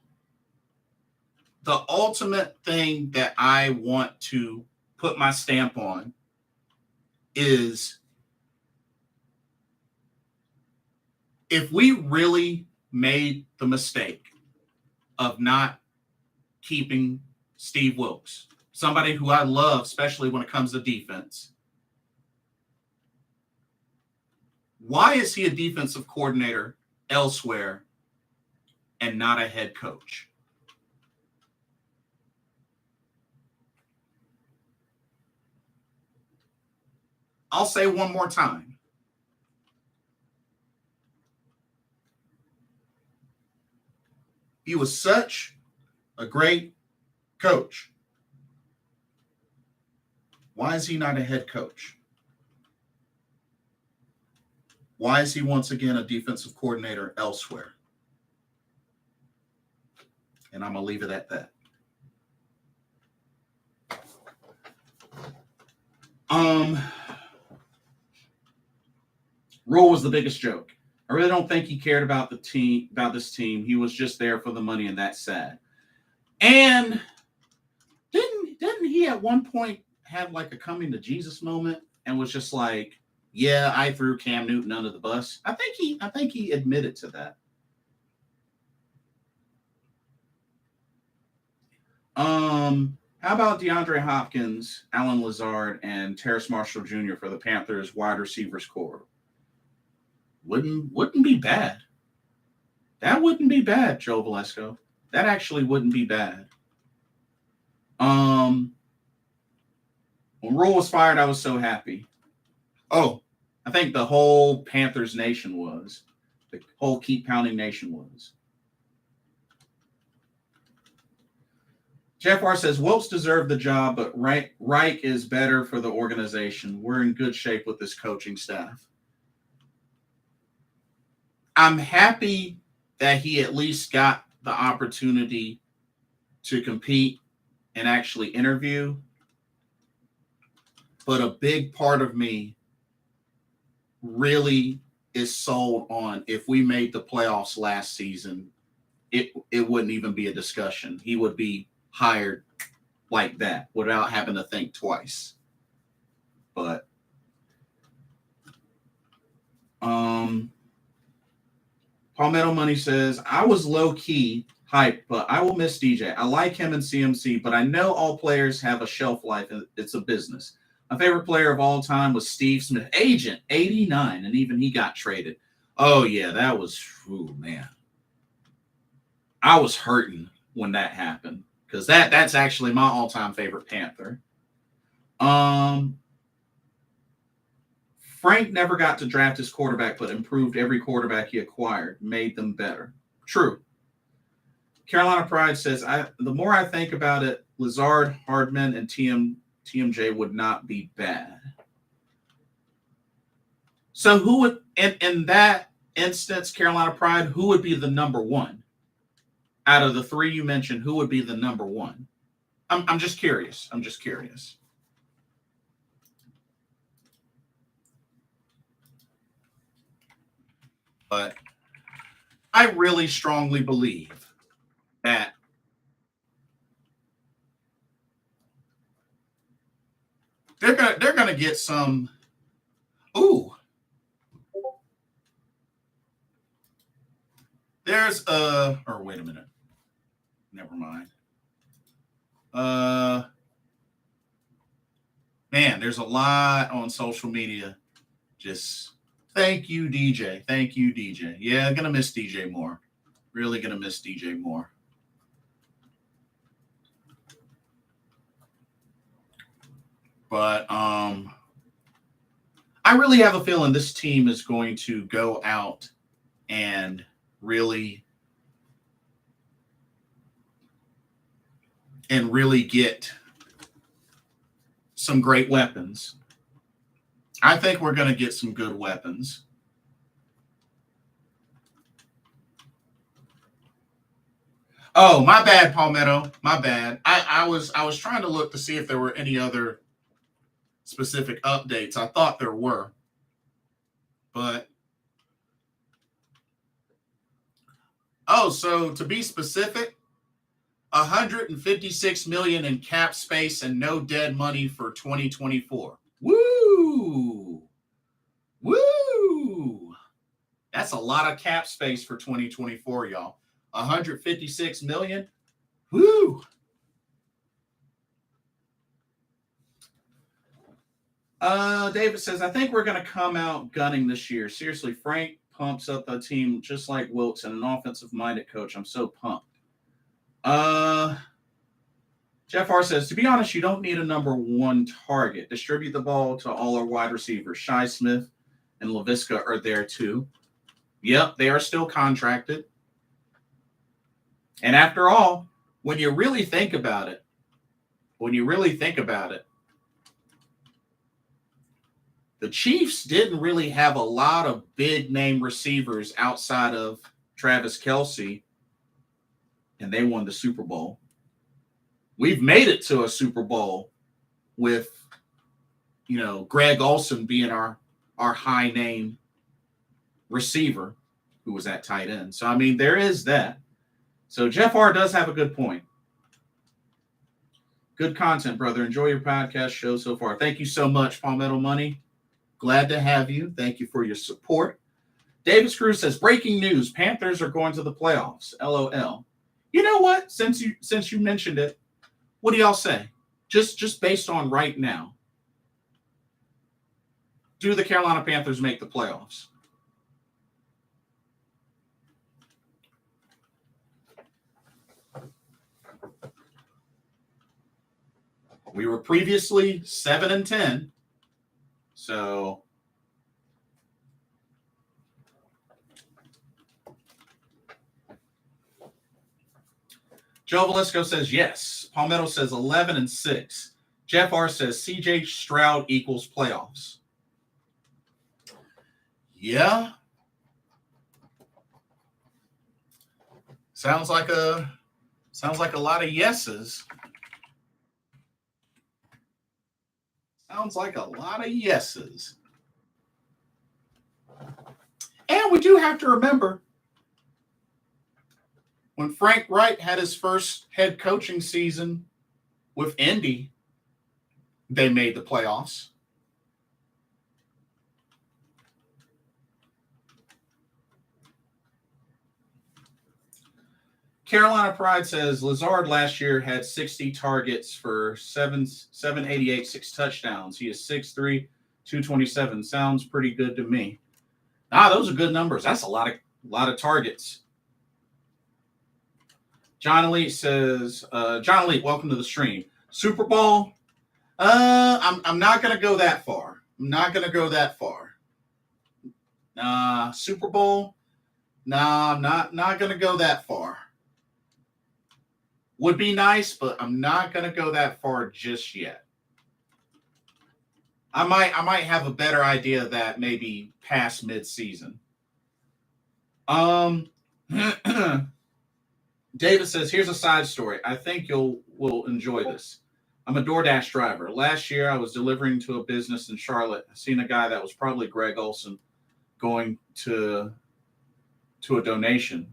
A: the ultimate thing that I want to put my stamp on is if we really made the mistake of not keeping Steve Wilkes, somebody who I love, especially when it comes to defense, why is he a defensive coordinator elsewhere and not a head coach? I'll say one more time. He was such a great coach. Why is he not a head coach? Why is he once again a defensive coordinator elsewhere? And I'm going to leave it at that. Rule was the biggest joke. I really don't think he cared about this team. He was just there for the money, and that's sad. And didn't he at one point have like a coming to Jesus moment and was just like, yeah, I threw Cam Newton under the bus? I think he admitted to that. How about DeAndre Hopkins, Alan Lazard, and Terrace Marshall Jr. for the Panthers wide receivers core? Wouldn't be bad. That wouldn't be bad, Joe Valesco. That actually wouldn't be bad. When Rule was fired, I was so happy. Oh, I think the whole Panthers nation was. The whole Keep Pounding nation was. Jeff R says, Wilkes deserved the job, but Reich is better for the organization. We're in good shape with this coaching staff. I'm happy that he at least got the opportunity to compete and actually interview. But a big part of me really is sold on if we made the playoffs last season, it wouldn't even be a discussion. He would be hired like that without having to think twice. But Palmetto Money says, I was low-key hyped, but I will miss DJ. I like him and CMC, but I know all players have a shelf life. It's a business. My favorite player of all time was Steve Smith, Agent 89, and even he got traded. Oh, yeah, that was, man. I was hurting when that happened because that's actually my all-time favorite Panther. Frank never got to draft his quarterback, but improved every quarterback he acquired, made them better. True. Carolina Pride says, the more I think about it, Lazard, Hardman, and TMJ would not be bad. So who would, in that instance, Carolina Pride, who would be the number one? Out of the three you mentioned, who would be the number one? I'm just curious. But I really strongly believe that they're gonna get some. Ooh, there's or wait a minute. Never mind. Man, there's a lot on social media. Just thank you, DJ. Thank you, DJ. Yeah, gonna miss DJ more. Really gonna miss DJ more. But I really have a feeling this team is going to go out and really get some great weapons. I think we're going to get some good weapons. Oh, my bad, Palmetto. My bad. I was trying to look to see if there were any other specific updates. I thought there were. But so to be specific, 156 million in cap space and no dead money for 2024. Woo! Woo! That's a lot of cap space for 2024, y'all. 156 million. Woo! David says, I think we're going to come out gunning this year. Seriously, Frank pumps up the team just like Wilkes and an offensive-minded coach. I'm so pumped. Jeff R says, to be honest, you don't need a number one target. Distribute the ball to all our wide receivers. Shi Smith and LaVisca are there too. Yep, they are still contracted. And after all, when you really think about it, the Chiefs didn't really have a lot of big name receivers outside of Travis Kelce, and they won the Super Bowl. We've made it to a Super Bowl with, Greg Olsen being our high name receiver who was at tight end. So, I mean, there is that. So Jeff R. does have a good point. Good content, brother. Enjoy your podcast show so far. Thank you so much, Palmetto Money. Glad to have you. Thank you for your support. Davis Cruz says, breaking news, Panthers are going to the playoffs. LOL. You know what? Since you mentioned it, what do y'all say? Just based on right now, do the Carolina Panthers make the playoffs? We were previously 7-10. So Joe Velasco says yes. Palmetto says 11-6. Jeff R says CJ Stroud equals playoffs. Yeah. Sounds like a lot of yeses. Sounds like a lot of yeses. And we do have to remember, When Frank Wright had his first head coaching season with Indy, they made the playoffs. Carolina Pride says Lazard last year had 60 targets for 788, 6 touchdowns. He is 6'3", 227. Sounds pretty good to me. Those are good numbers. That's a lot of targets. John Elite says, John Elite, welcome to the stream. Super Bowl? I'm not gonna go that far. Super Bowl? I'm not gonna go that far. Would be nice, but I'm not going to go that far just yet. I might have a better idea of that maybe past mid-season. David says, here's a side story. I think will enjoy this. I'm a DoorDash driver. Last year, I was delivering to a business in Charlotte. I seen a guy that was probably Greg Olson going to a donation.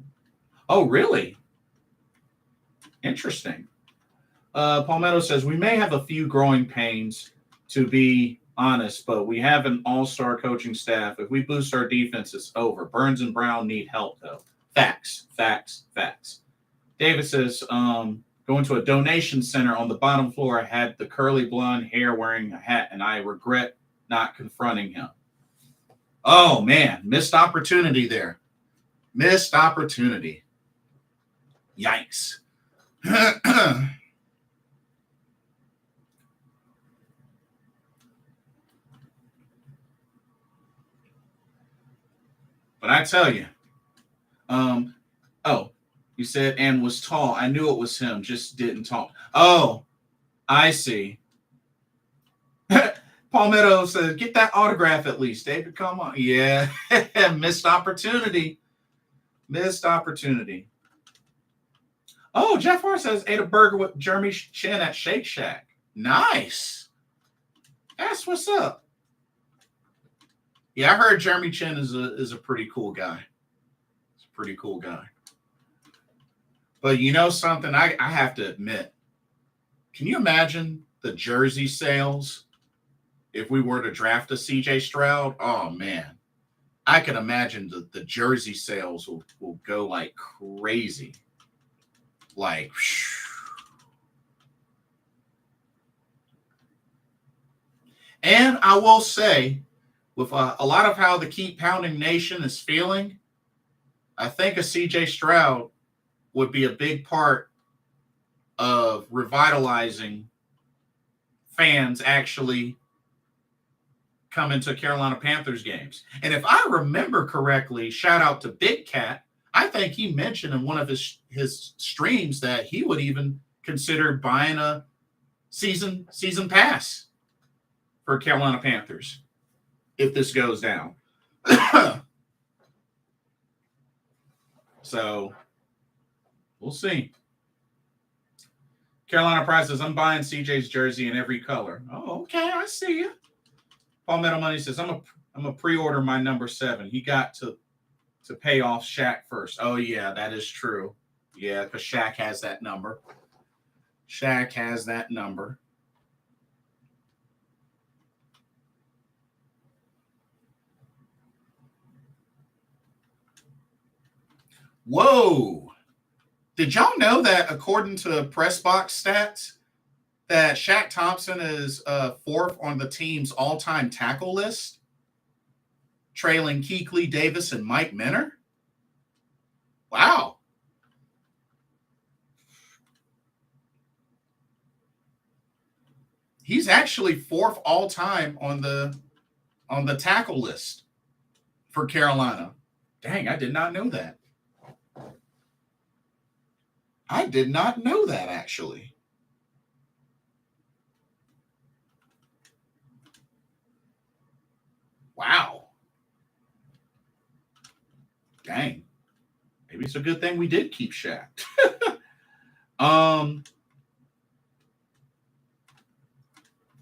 A: Oh, really? Interesting. Palmetto says, we may have a few growing pains, to be honest, but we have an all-star coaching staff. If we boost our defense, it's over. Burns and Brown need help, though. Facts. David says, going to a donation center on the bottom floor, I had the curly blonde hair wearing a hat, and I regret not confronting him. Oh, man. Missed opportunity there. Missed opportunity. Yikes. But I tell you, you said and was tall. I knew it was him, just didn't talk. Oh, I see. Palmetto says, get that autograph at least. David, come on. Yeah, missed opportunity. Oh, Jeff Hart says, ate a burger with Jeremy Chin at Shake Shack. Nice. That's what's up. Yeah, I heard Jeremy Chin is a pretty cool guy. He's a pretty cool guy. But you know something? I have to admit, can you imagine the jersey sales if we were to draft a CJ Stroud? Oh, man. I can imagine the jersey sales will go like crazy. Like, and I will say, with a lot of how the Keep Pounding Nation is feeling, I think a CJ Stroud would be a big part of revitalizing fans actually coming to Carolina Panthers games. And if I remember correctly, shout out to Big Cat, I think he mentioned in one of his streams that he would even consider buying a season pass for Carolina Panthers if this goes down. So we'll see. Carolina Price says, I'm buying CJ's jersey in every color. Oh, okay. I see you. Palmetto Money says, I'm a pre-order my number 7. He got to pay off Shaq first. Oh, yeah, that is true. Yeah, because Shaq has that number. Whoa. Did y'all know that according to press box stats, that Shaq Thompson is 4th on the team's all-time tackle list, trailing Kuechly Davis and Mike Minner? Wow. He's actually 4th all-time on the tackle list for Carolina. Dang, I did not know that. I did not know that, actually. Wow. Dang. Maybe it's a good thing we did keep Shaq.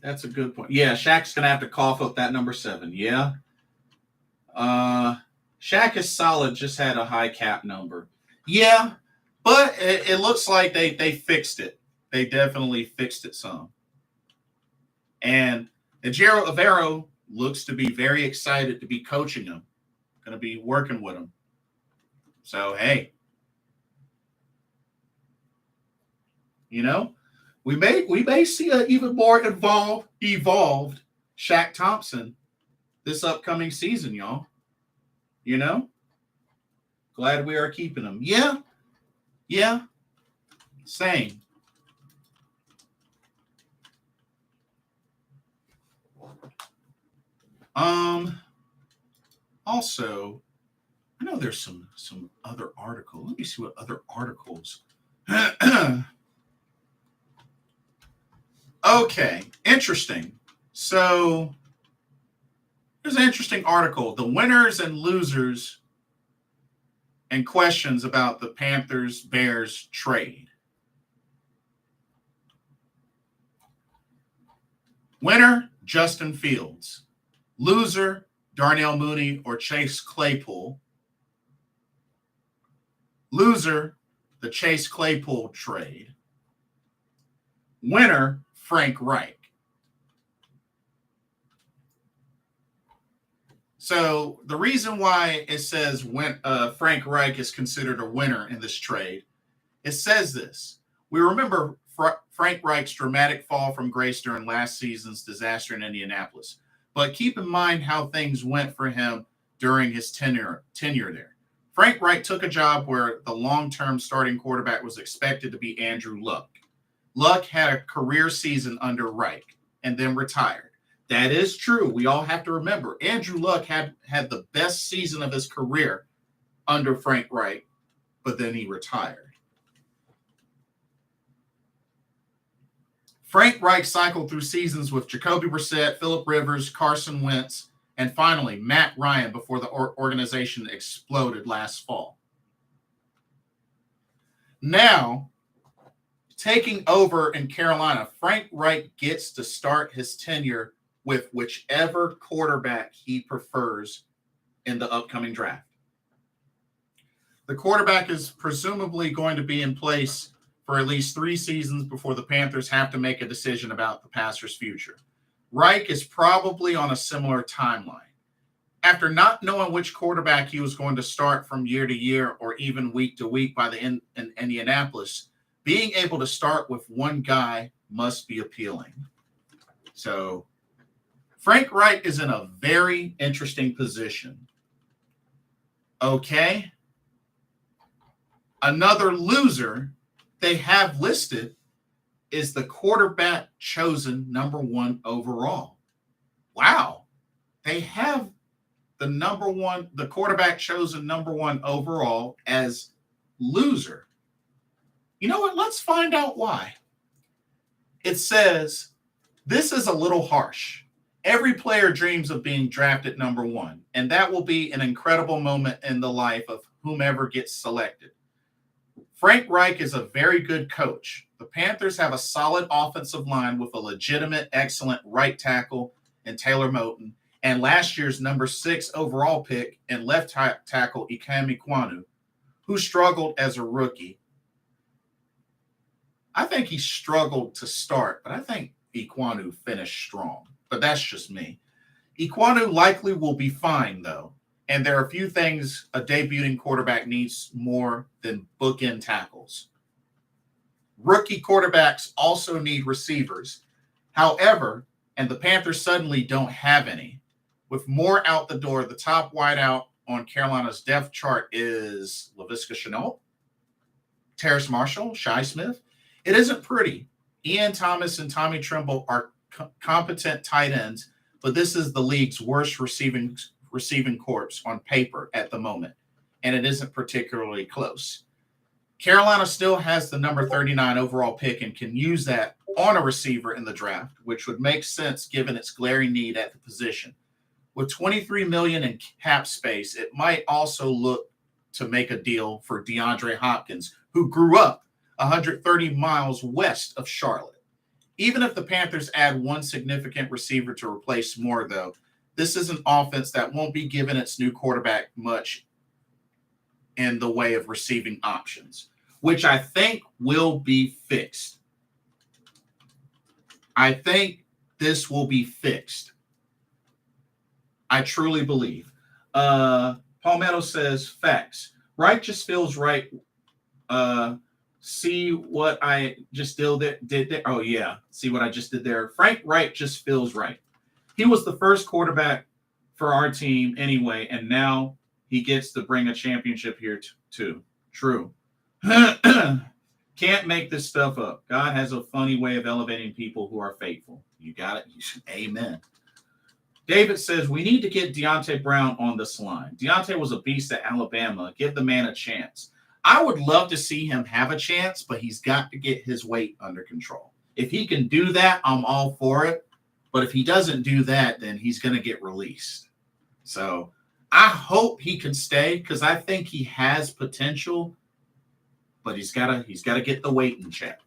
A: That's a good point. Yeah, Shaq's going to have to cough up that number 7. Yeah. Shaq is solid, just had a high cap number. Yeah. But it looks like they fixed it. They definitely fixed it some. And Ejiro Evero looks to be very excited to be coaching him, going to be working with him. So, hey, we may see an even more evolved Shaq Thompson this upcoming season, y'all. Glad we are keeping him. Yeah, same. Also, I know there's some other article. Let me see what other articles. Okay, interesting. So there's an interesting article. The winners and losers and questions about the Panthers-Bears trade. Winner, Justin Fields. Loser, Darnell Mooney or Chase Claypool. Loser, the Chase Claypool trade. Winner, Frank Reich. So the reason why it says when Frank Reich is considered a winner in this trade, it says this. We remember Frank Reich's dramatic fall from grace during last season's disaster in Indianapolis. But keep in mind how things went for him during his tenure there. Frank Reich took a job where the long-term starting quarterback was expected to be Andrew Luck. Luck had a career season under Reich and then retired. That is true. We all have to remember Andrew Luck had the best season of his career under Frank Reich, but then he retired. Frank Reich cycled through seasons with Jacoby Brissett, Phillip Rivers, Carson Wentz, and finally Matt Ryan before the organization exploded last fall. Now, taking over in Carolina, Frank Reich gets to start his tenure with whichever quarterback he prefers in the upcoming draft. The quarterback is presumably going to be in place for at least 3 seasons before the Panthers have to make a decision about the passer's future. Reich is probably on a similar timeline. After not knowing which quarterback he was going to start from year to year or even week to week by the in Indianapolis, being able to start with one guy must be appealing. So Frank Reich is in a very interesting position. Okay. Another loser they have listed is the quarterback chosen number 1 overall. Wow. They have the quarterback chosen number 1 overall as loser. You know what? Let's find out why. It says, this is a little harsh. Every player dreams of being drafted number 1, and that will be an incredible moment in the life of whomever gets selected. Frank Reich is a very good coach. The Panthers have a solid offensive line with a legitimate, excellent right tackle in Taylor Moton and last year's number 6 overall pick and left tackle Ikem Ekwonu, who struggled as a rookie. I think he struggled to start, but I think Ekwonu finished strong. But that's just me. Ekwonu likely will be fine, though. And there are a few things a debuting quarterback needs more than bookend tackles. Rookie quarterbacks also need receivers. However, and the Panthers suddenly don't have any. With more out the door, the top wideout on Carolina's depth chart is Laviska Shenault, Terrace Marshall, Shi Smith. It isn't pretty. Ian Thomas and Tommy Tremble are competent tight ends, but this is the league's worst receiving corps on paper at the moment, and it isn't particularly close. Carolina still has the number 39 overall pick and can use that on a receiver in the draft, which would make sense given its glaring need at the position. With $23 million in cap space, it might also look to make a deal for DeAndre Hopkins, who grew up 130 miles west of Charlotte. Even if the Panthers add one significant receiver to replace Moore, though, this is an offense that won't be giving its new quarterback much in the way of receiving options. which I think will be fixed. I think this will be fixed. I truly believe. Palmetto says, facts. Right just feels right. See what I just did there? Oh, yeah. See what I just did there? Frank Wright just feels right. He was the first quarterback for our team anyway, and now he gets to bring a championship here too. True. Can't make this stuff up. God has a funny way of elevating people who are faithful. You got it? Amen. David says, we need to get Deontay Brown on this line. Deontay was a beast at Alabama. Give the man a chance. I would love to see him have a chance, but he's got to get his weight under control. If he can do that, I'm all for it. But if he doesn't do that, then he's going to get released. So I hope he can stay because I think he has potential, but he's got to get the weight in check.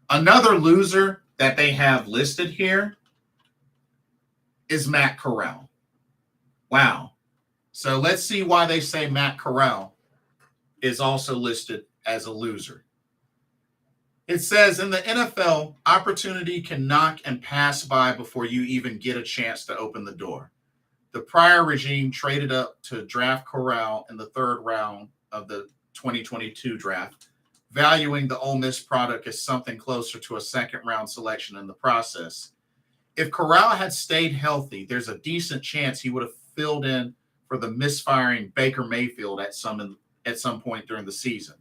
A: Another loser that they have listed here is Matt Corral. Wow. So let's see why they say Matt Corral is also listed as a loser. It says in the NFL, opportunity can knock and pass by before you even get a chance to open the door. The prior regime traded up to draft Corral in the third round of the 2022 draft, valuing the Ole Miss product as something closer to a second-round selection in the process. If Corral had stayed healthy, there's a decent chance he would have filled in for the misfiring Baker Mayfield at some point during the season.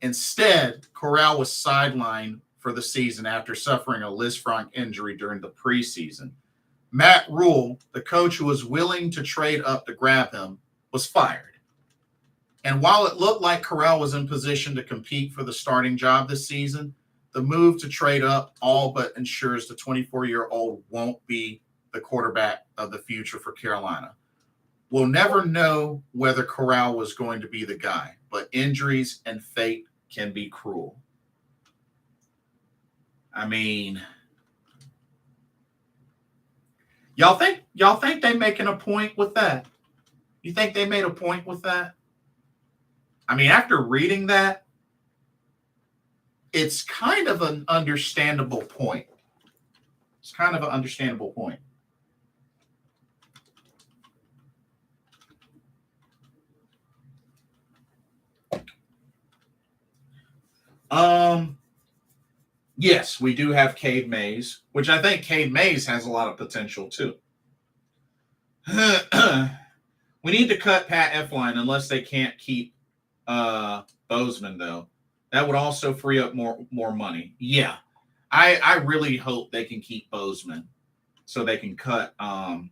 A: Instead, Corral was sidelined for the season after suffering a Lisfranc injury during the preseason. Matt Rule, the coach who was willing to trade up to grab him, was fired. And while it looked like Corral was in position to compete for the starting job this season, the move to trade up all but ensures the 24-year-old won't be the quarterback of the future for Carolina. We'll never know whether Corral was going to be the guy, but injuries and fate can be cruel. I mean, y'all think they making a point with that? You think they made a point with that? I mean, after reading that, it's kind of an understandable point. It's kind of an understandable point. Yes, we do have Cade Mays, which I think Cade Mays has a lot of potential too. We need to cut Pat Elflein unless they can't keep Bozeman, though. That would also free up more money. Yeah, I really hope they can keep Bozeman so they can cut Pat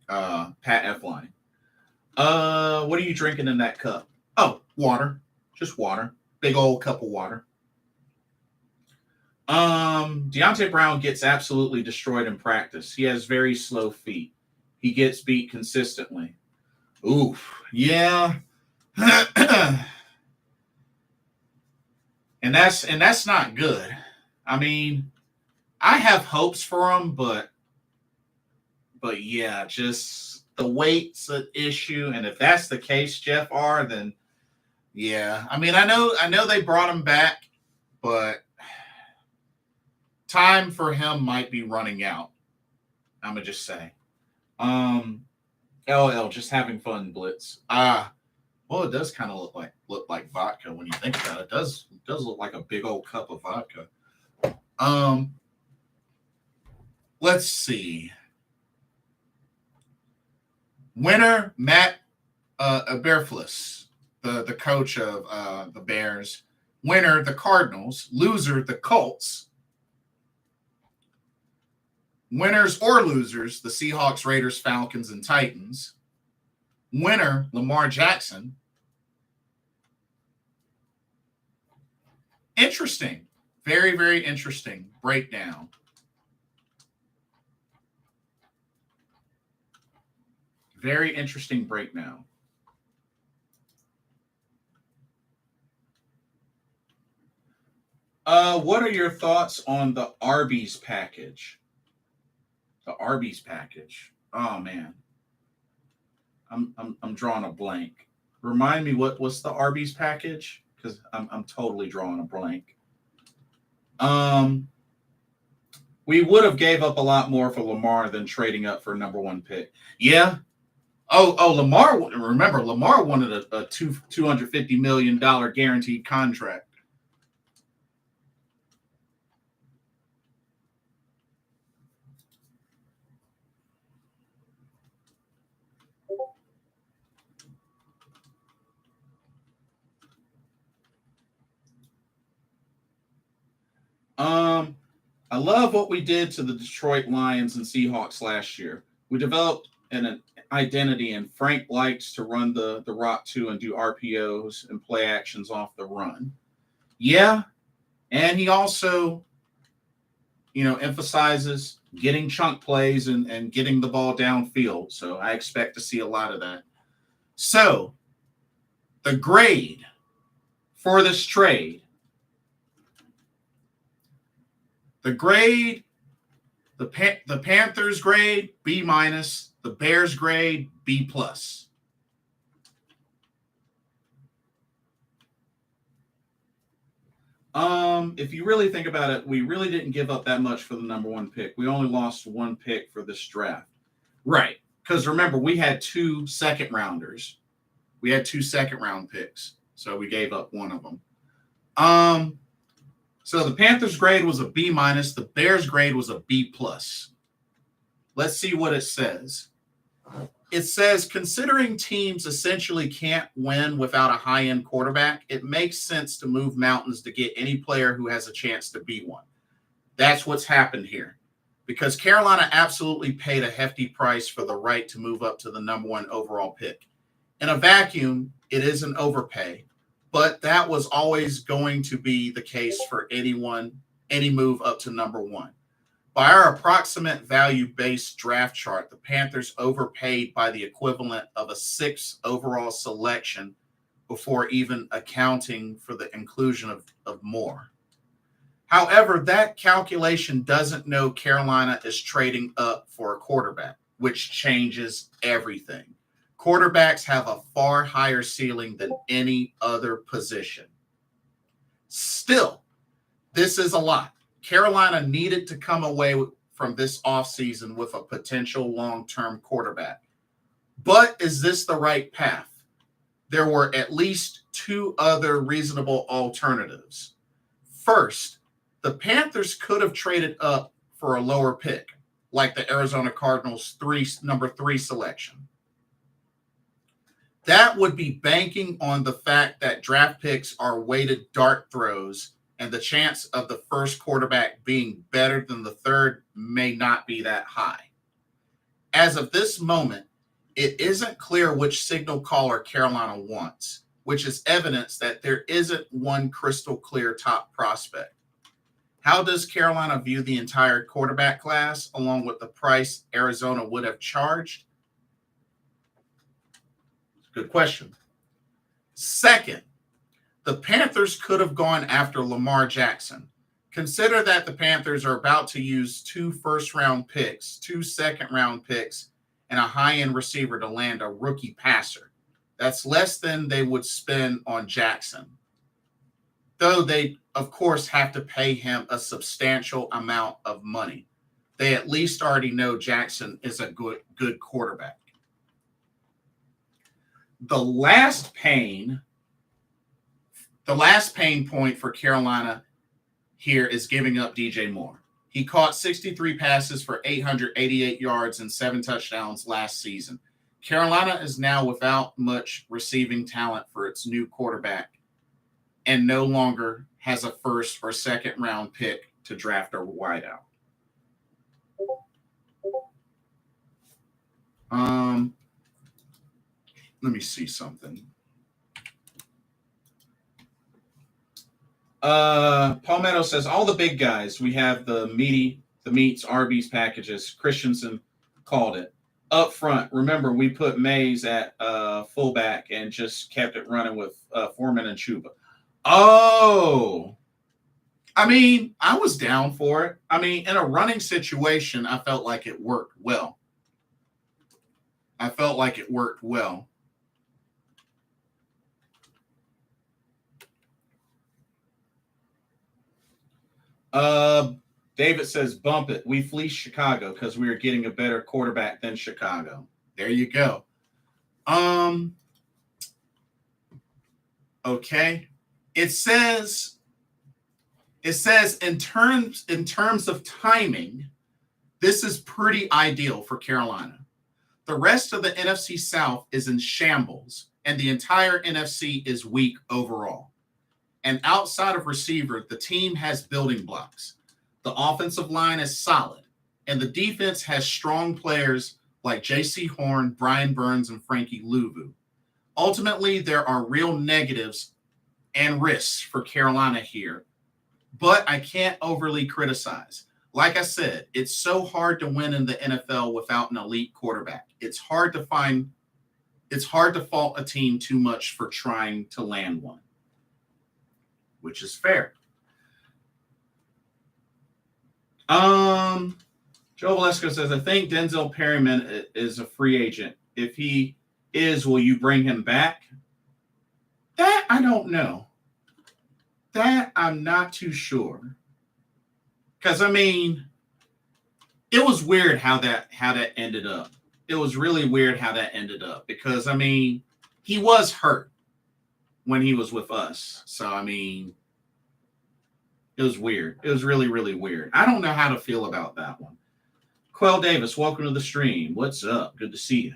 A: Elflein. What are you drinking in that cup? Oh, water. Just water. Big old cup of water. Deontay Brown gets absolutely destroyed in practice. He has very slow feet. He gets beat consistently. Oof. Yeah. And that's not good. I mean, I have hopes for him, but yeah, just the weight's an issue. And if that's the case, Jeff R., then yeah. I mean, I know they brought him back, but time for him might be running out. I'm gonna just say. LL, just having fun, Blitz. Well, it does kind of look like vodka when you think about it. It does look like a big old cup of vodka. Let's see. Winner Matt Eberflus, the coach of the Bears. Winner the Cardinals. Loser the Colts. Winners or losers, the Seahawks, Raiders, Falcons, and Titans. Winner, Lamar Jackson. Interesting. Very, very interesting breakdown. Very interesting breakdown. What are your thoughts on the Arby's package? The Arby's package. Oh man, I'm drawing a blank. Remind me what's the Arby's package? Because I'm totally drawing a blank. We would have gave up a lot more for Lamar than trading up for number one pick. Yeah. Oh, Lamar. Remember, Lamar wanted a $250 million guaranteed contract. I love what we did to the Detroit Lions and Seahawks last year. We developed an identity, and Frank likes to run the rock too and do RPOs and play actions off the run. Yeah, and he also, emphasizes getting chunk plays and getting the ball downfield. So I expect to see a lot of that. So the grade for this trade, the Panthers grade, B minus, the Bears grade, B plus. If you really think about it, we really didn't give up that much for the number one pick. We only lost one pick for this draft. Right. Because remember, we had 2 second rounders. We had 2 second round picks. So we gave up one of them. So the Panthers grade was a B minus. The Bears grade was a B plus. Let's see what it says. It says, considering teams essentially can't win without a high-end quarterback, it makes sense to move mountains to get any player who has a chance to be one. That's what's happened here. Because Carolina absolutely paid a hefty price for the right to move up to the number 1 overall pick. In a vacuum, it is an overpay, but that was always going to be the case for any move up to number 1. By our approximate value-based draft chart, the Panthers overpaid by the equivalent of a 6th overall selection before even accounting for the inclusion of more. However, that calculation doesn't know Carolina is trading up for a quarterback, which changes everything. Quarterbacks have a far higher ceiling than any other position. Still, this is a lot. Carolina needed to come away from this offseason with a potential long-term quarterback. But is this the right path? There were at least 2 other reasonable alternatives. First, the Panthers could have traded up for a lower pick, like the Arizona Cardinals' number 3 selection. That would be banking on the fact that draft picks are weighted dart throws, and the chance of the first quarterback being better than the third may not be that high. As of this moment, it isn't clear which signal caller Carolina wants, which is evidence that there isn't one crystal clear top prospect. How does Carolina view the entire quarterback class along with the price Arizona would have charged? Good question. Second, the Panthers could have gone after Lamar Jackson. Consider that the Panthers are about to use 2 first-round picks, 2 second-round picks, and a high-end receiver to land a rookie passer. That's less than they would spend on Jackson. Though they, of course, have to pay him a substantial amount of money. They at least already know Jackson is a good quarterback. The last pain point for Carolina here is giving up DJ Moore. He caught 63 passes for 888 yards and 7 touchdowns last season. Carolina is now without much receiving talent for its new quarterback and no longer has a first or second round pick to draft a wideout. Let me see something. Palmetto says all the big guys. We have the meats, Arby's packages. Christensen called it up front. Remember, we put Mays at fullback and just kept it running with Foreman and Chuba. Oh, I mean, I was down for it. I mean, in a running situation, I felt like it worked well. David says, bump it. We fleeced Chicago because we are getting a better quarterback than Chicago. There you go. Okay. It says in terms of timing, this is pretty ideal for Carolina. The rest of the NFC South is in shambles, and the entire NFC is weak overall. And outside of receiver, the team has building blocks. The offensive line is solid, and the defense has strong players like J.C. Horn, Brian Burns, and Frankie Louvu. Ultimately, there are real negatives and risks for Carolina here, but I can't overly criticize. Like I said, it's so hard to win in the NFL without an elite quarterback. It's hard to fault a team too much for trying to land one, which is fair. Joe Valesco says, I think Denzel Perryman is a free agent. If he is, will you bring him back? That I don't know. That I'm not too sure. Because, I mean, it was weird how that ended up. It was really weird how that ended up. Because, I mean, he was hurt when he was with us. So, I mean, it was weird. It was really, really weird. I don't know how to feel about that one. Quell Davis, welcome to the stream. What's up? Good to see you.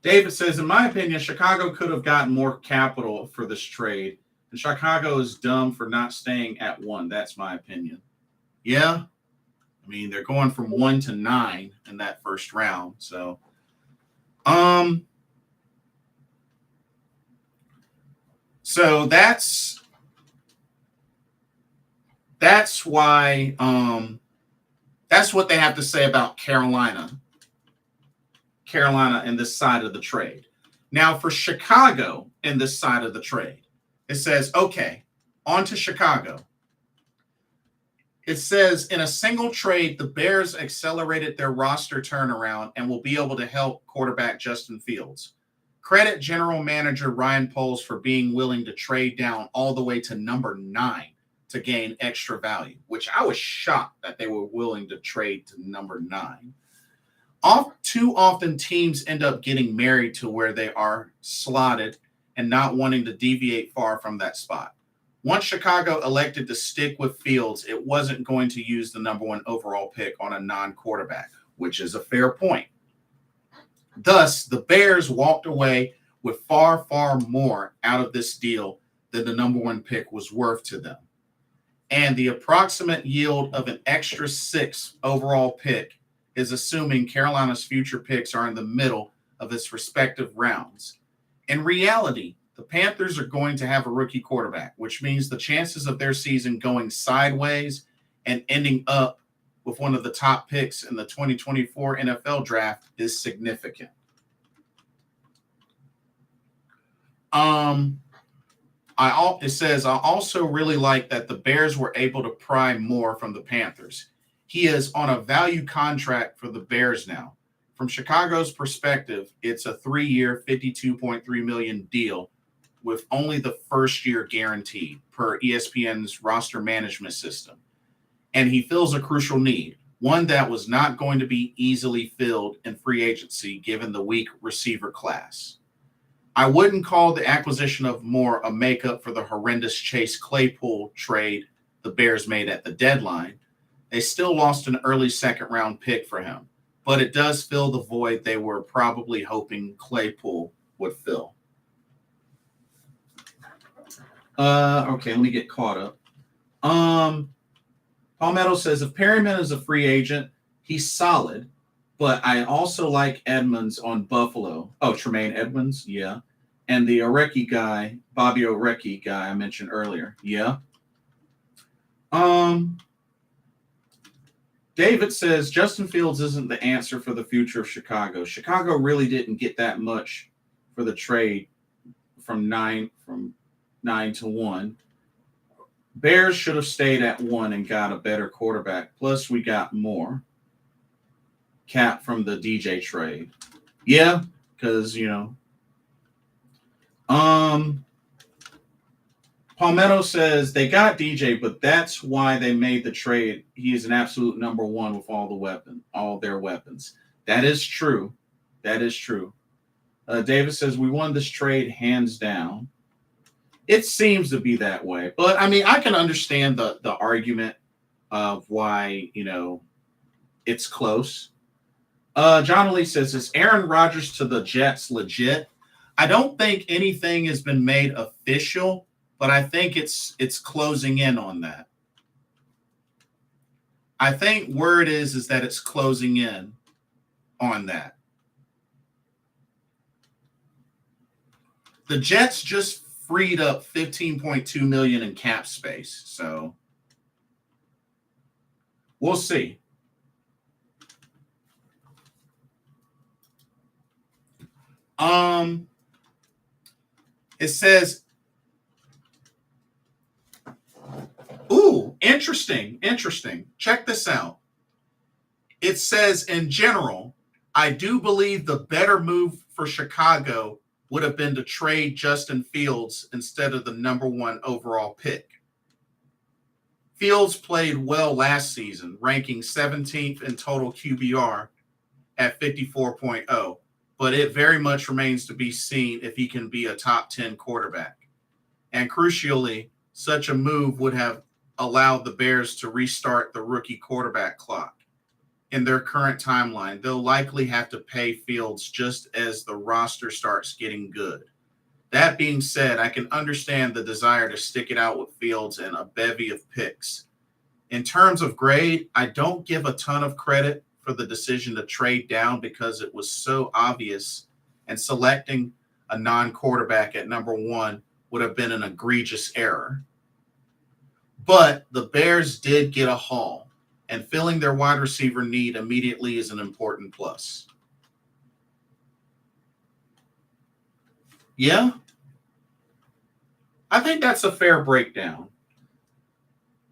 A: David says, in my opinion, Chicago could have gotten more capital for this trade. And Chicago is dumb for not staying at 1. That's my opinion. Yeah. I mean, they're going from 1 to 9 in that first round. So, that's why that's what they have to say about Carolina in this side of the trade. Now for Chicago in this side of the trade, it says, okay, on to Chicago. It says, in a single trade, the Bears accelerated their roster turnaround and will be able to help quarterback Justin Fields. Credit general manager Ryan Poles for being willing to trade down all the way to number 9 to gain extra value, which I was shocked that they were willing to trade to number 9. Too often teams end up getting married to where they are slotted and not wanting to deviate far from that spot. Once Chicago elected to stick with Fields, it wasn't going to use the number 1 overall pick on a non-quarterback, which is a fair point. Thus, the Bears walked away with far, far more out of this deal than the number 1 pick was worth to them. And the approximate yield of an extra 6 overall pick is assuming Carolina's future picks are in the middle of its respective rounds. In reality, the Panthers are going to have a rookie quarterback, which means the chances of their season going sideways and ending up with one of the top picks in the 2024 NFL draft is significant. It says, I also really like that the Bears were able to pry more from the Panthers. He is on a value contract for the Bears now. From Chicago's perspective, it's a 3-year, $52.3 million deal with only the first year guaranteed per ESPN's roster management system. And he fills a crucial need, one that was not going to be easily filled in free agency given the weak receiver class. I wouldn't call the acquisition of Moore a makeup for the horrendous Chase Claypool trade the Bears made at the deadline. They still lost an early second-round pick for him, but it does fill the void they were probably hoping Claypool would fill. Okay, let me get caught up. Palmetto says, if Perryman is a free agent, he's solid, but I also like Edmonds on Buffalo. Oh, Tremaine Edmonds, yeah. And the Orecki guy, Bobby Orecki guy I mentioned earlier, yeah. David says, Justin Fields isn't the answer for the future of Chicago. Chicago really didn't get that much for the trade from 9 to 1. Bears should have stayed at 1 and got a better quarterback. Plus, we got more. Cap from the DJ trade. Yeah, because, Palmetto says they got DJ, but that's why they made the trade. He is an absolute number one with all their weapons. That is true. That is true. David says we won this trade hands down. It seems to be that way, but I mean, I can understand the argument of why it's close. John Lee says, is Aaron Rodgers to the Jets legit? I don't think anything has been made official, but I think it's closing in on that. I think word is that it's closing in on that. The Jets just freed up $15.2 million in cap space, so we'll see. It says, ooh, interesting. Check this out. It says, in general, I do believe the better move for Chicago would have been to trade Justin Fields instead of the number one overall pick. Fields played well last season, ranking 17th in total QBR at 54.0, but it very much remains to be seen if he can be a top 10 quarterback. And crucially, such a move would have allowed the Bears to restart the rookie quarterback clock. In their current timeline, they'll likely have to pay Fields just as the roster starts getting good. That being said, I can understand the desire to stick it out with Fields and a bevy of picks. In terms of grade, I don't give a ton of credit for the decision to trade down because it was so obvious, and selecting a non-quarterback at number one would have been an egregious error. But the Bears did get a haul, and filling their wide receiver need immediately is an important plus. Yeah, I think that's a fair breakdown.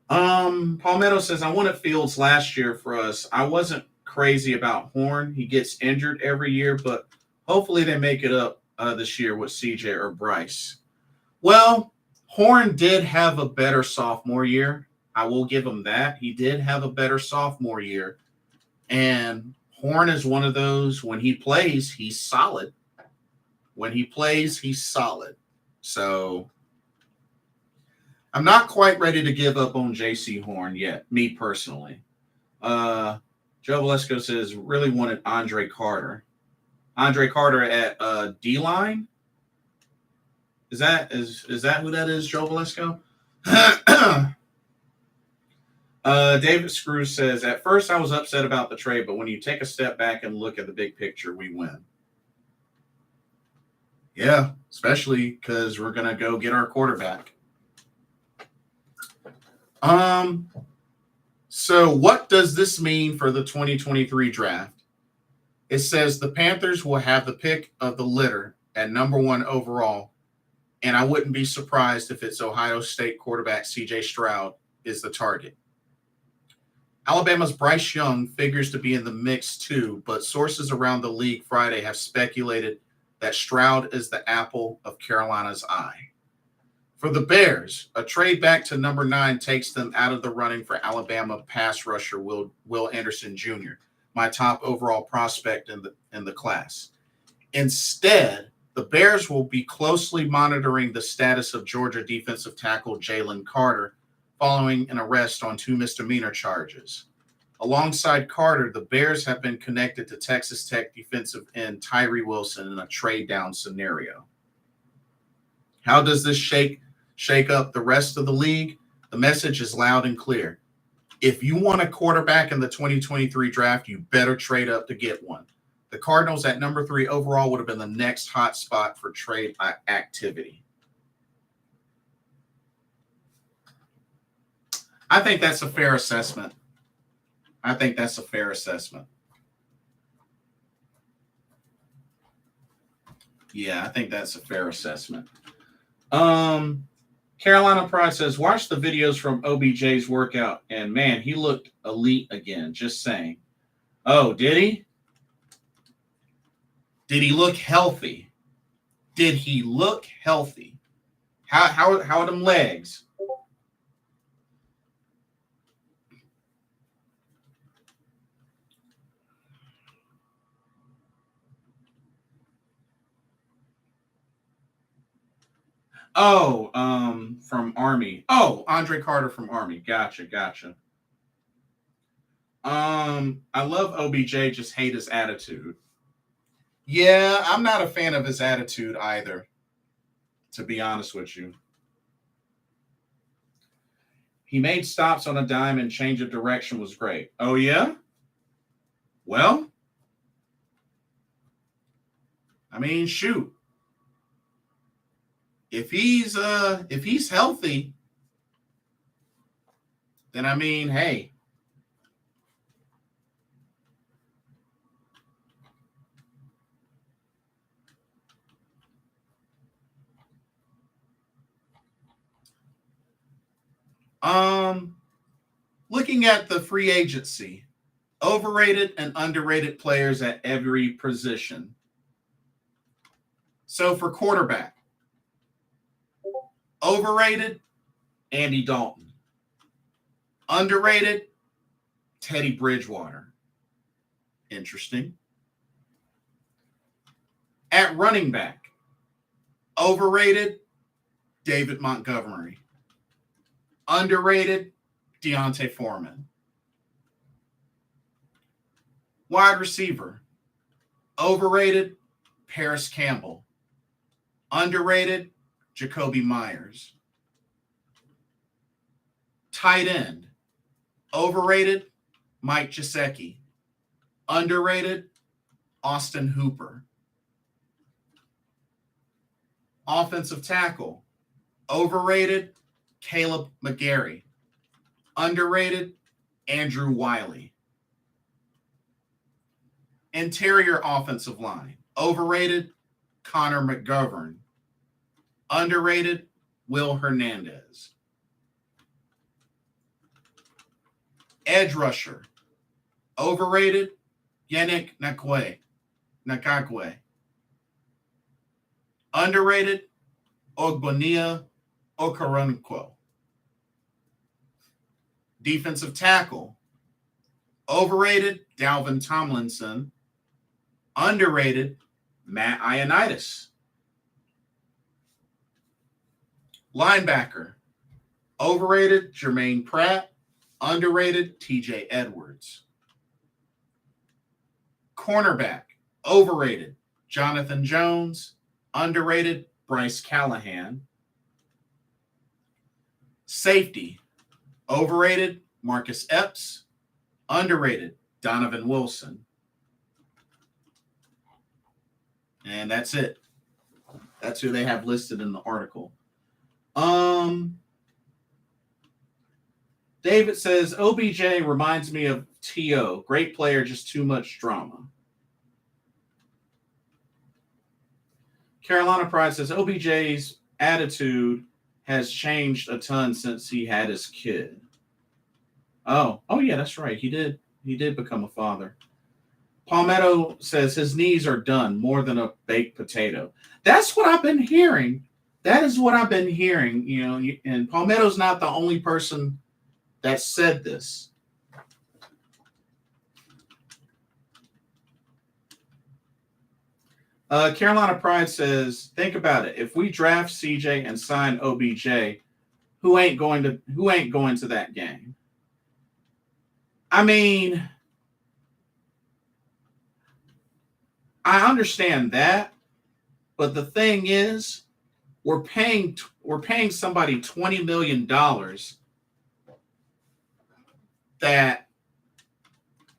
A: Palmetto says, I wanted Fields last year for us. I wasn't crazy about Horn. He gets injured every year, but hopefully they make it up this year with CJ or Bryce. Well, Horn did have a better sophomore year. I will give him that. He did have a better sophomore year. And Horn is one of those, when he plays, he's solid. When he plays, he's solid. So I'm not quite ready to give up on J.C. Horn yet, me personally. Joe Valesco says, really wanted Andre Carter. Andre Carter at D-line? Is that who that is, Joe Valesco? David Screws says, at first I was upset about the trade, but when you take a step back and look at the big picture, we win. Yeah, especially because we're going to go get our quarterback. So what does this mean for the 2023 draft? It says the Panthers will have the pick of the litter at number one overall, and I wouldn't be surprised if it's Ohio State quarterback C.J. Stroud is the target. Alabama's Bryce Young figures to be in the mix too, but sources around the league Friday have speculated that Stroud is the apple of Carolina's eye. For the Bears, a trade back to number 9 takes them out of the running for Alabama pass rusher Will Anderson Jr., my top overall prospect in the class. Instead, the Bears will be closely monitoring the status of Georgia defensive tackle Jalen Carter following an arrest on 2 misdemeanor charges. Alongside Carter, the Bears have been connected to Texas Tech defensive end Tyree Wilson in a trade down scenario. How does this shake up the rest of the league? The message is loud and clear. If you want a quarterback in the 2023 draft, you better trade up to get one. The Cardinals at number 3 overall would have been the next hot spot for trade activity. I think that's a fair assessment. Yeah, I think that's a fair assessment. Carolina Pride says, watch the videos from OBJ's workout, and man, he looked elite again. Just saying. Oh, did he? Did he look healthy? How are them legs? Oh, from Army. Oh, Andre Carter from Army. Gotcha. I love OBJ, just hate his attitude. Yeah, I'm not a fan of his attitude either, to be honest with you. He made stops on a dime and change of direction was great. Oh yeah? Well, I mean, shoot. If he's healthy, then I mean, hey. Looking at the free agency, overrated and underrated players at every position. So for quarterback, overrated, Andy Dalton. Underrated, Teddy Bridgewater. Interesting. At running back, overrated, David Montgomery. Underrated, Deontay Foreman. Wide receiver, overrated, Paris Campbell. Underrated, Jacoby Myers. Tight end, overrated, Mike Gesicki. Underrated, Austin Hooper. Offensive tackle, overrated, Caleb McGarry. Underrated, Andrew Wiley. Interior offensive line, overrated, Connor McGovern. Underrated, Will Hernandez. Edge rusher, overrated, Yannick Ngakoue. Underrated, Ogbonia Okoronkwo. Defensive tackle, overrated, Dalvin Tomlinson. Underrated, Matt Ioannidis. Linebacker, overrated, Jermaine Pratt. Underrated, TJ Edwards. Cornerback, overrated, Jonathan Jones. Underrated, Bryce Callahan. Safety, overrated, Marcus Epps. Underrated, Donovan Wilson. And that's it. That's who they have listed in the article. David says, OBJ reminds me of T.O. Great player, just too much drama. Carolina Pride says, OBJ's attitude has changed a ton since he had his kid. Oh yeah, that's right. He did become a father. Palmetto says his knees are done, more than a baked potato. That's what I've been hearing. That is what I've been hearing, and Palmetto's not the only person that said this. Carolina Pride says, think about it. If we draft CJ and sign OBJ, who ain't going to that game? I mean, I understand that, but the thing is, we're paying somebody $20 million that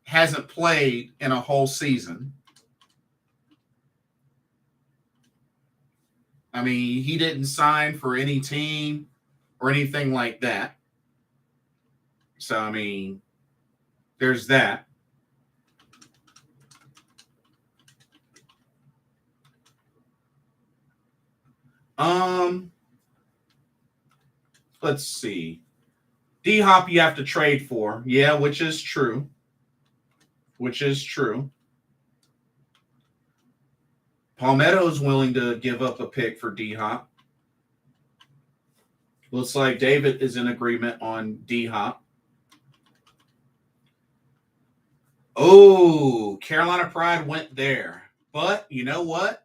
A: hasn't played in a whole season. I mean, he didn't sign for any team or anything like that. So, I mean, there's that. Let's see. D-Hop you have to trade for. Yeah, which is true. Palmetto's willing to give up a pick for D-Hop. Looks like David is in agreement on D-Hop. Oh, Carolina Pride went there. But you know what?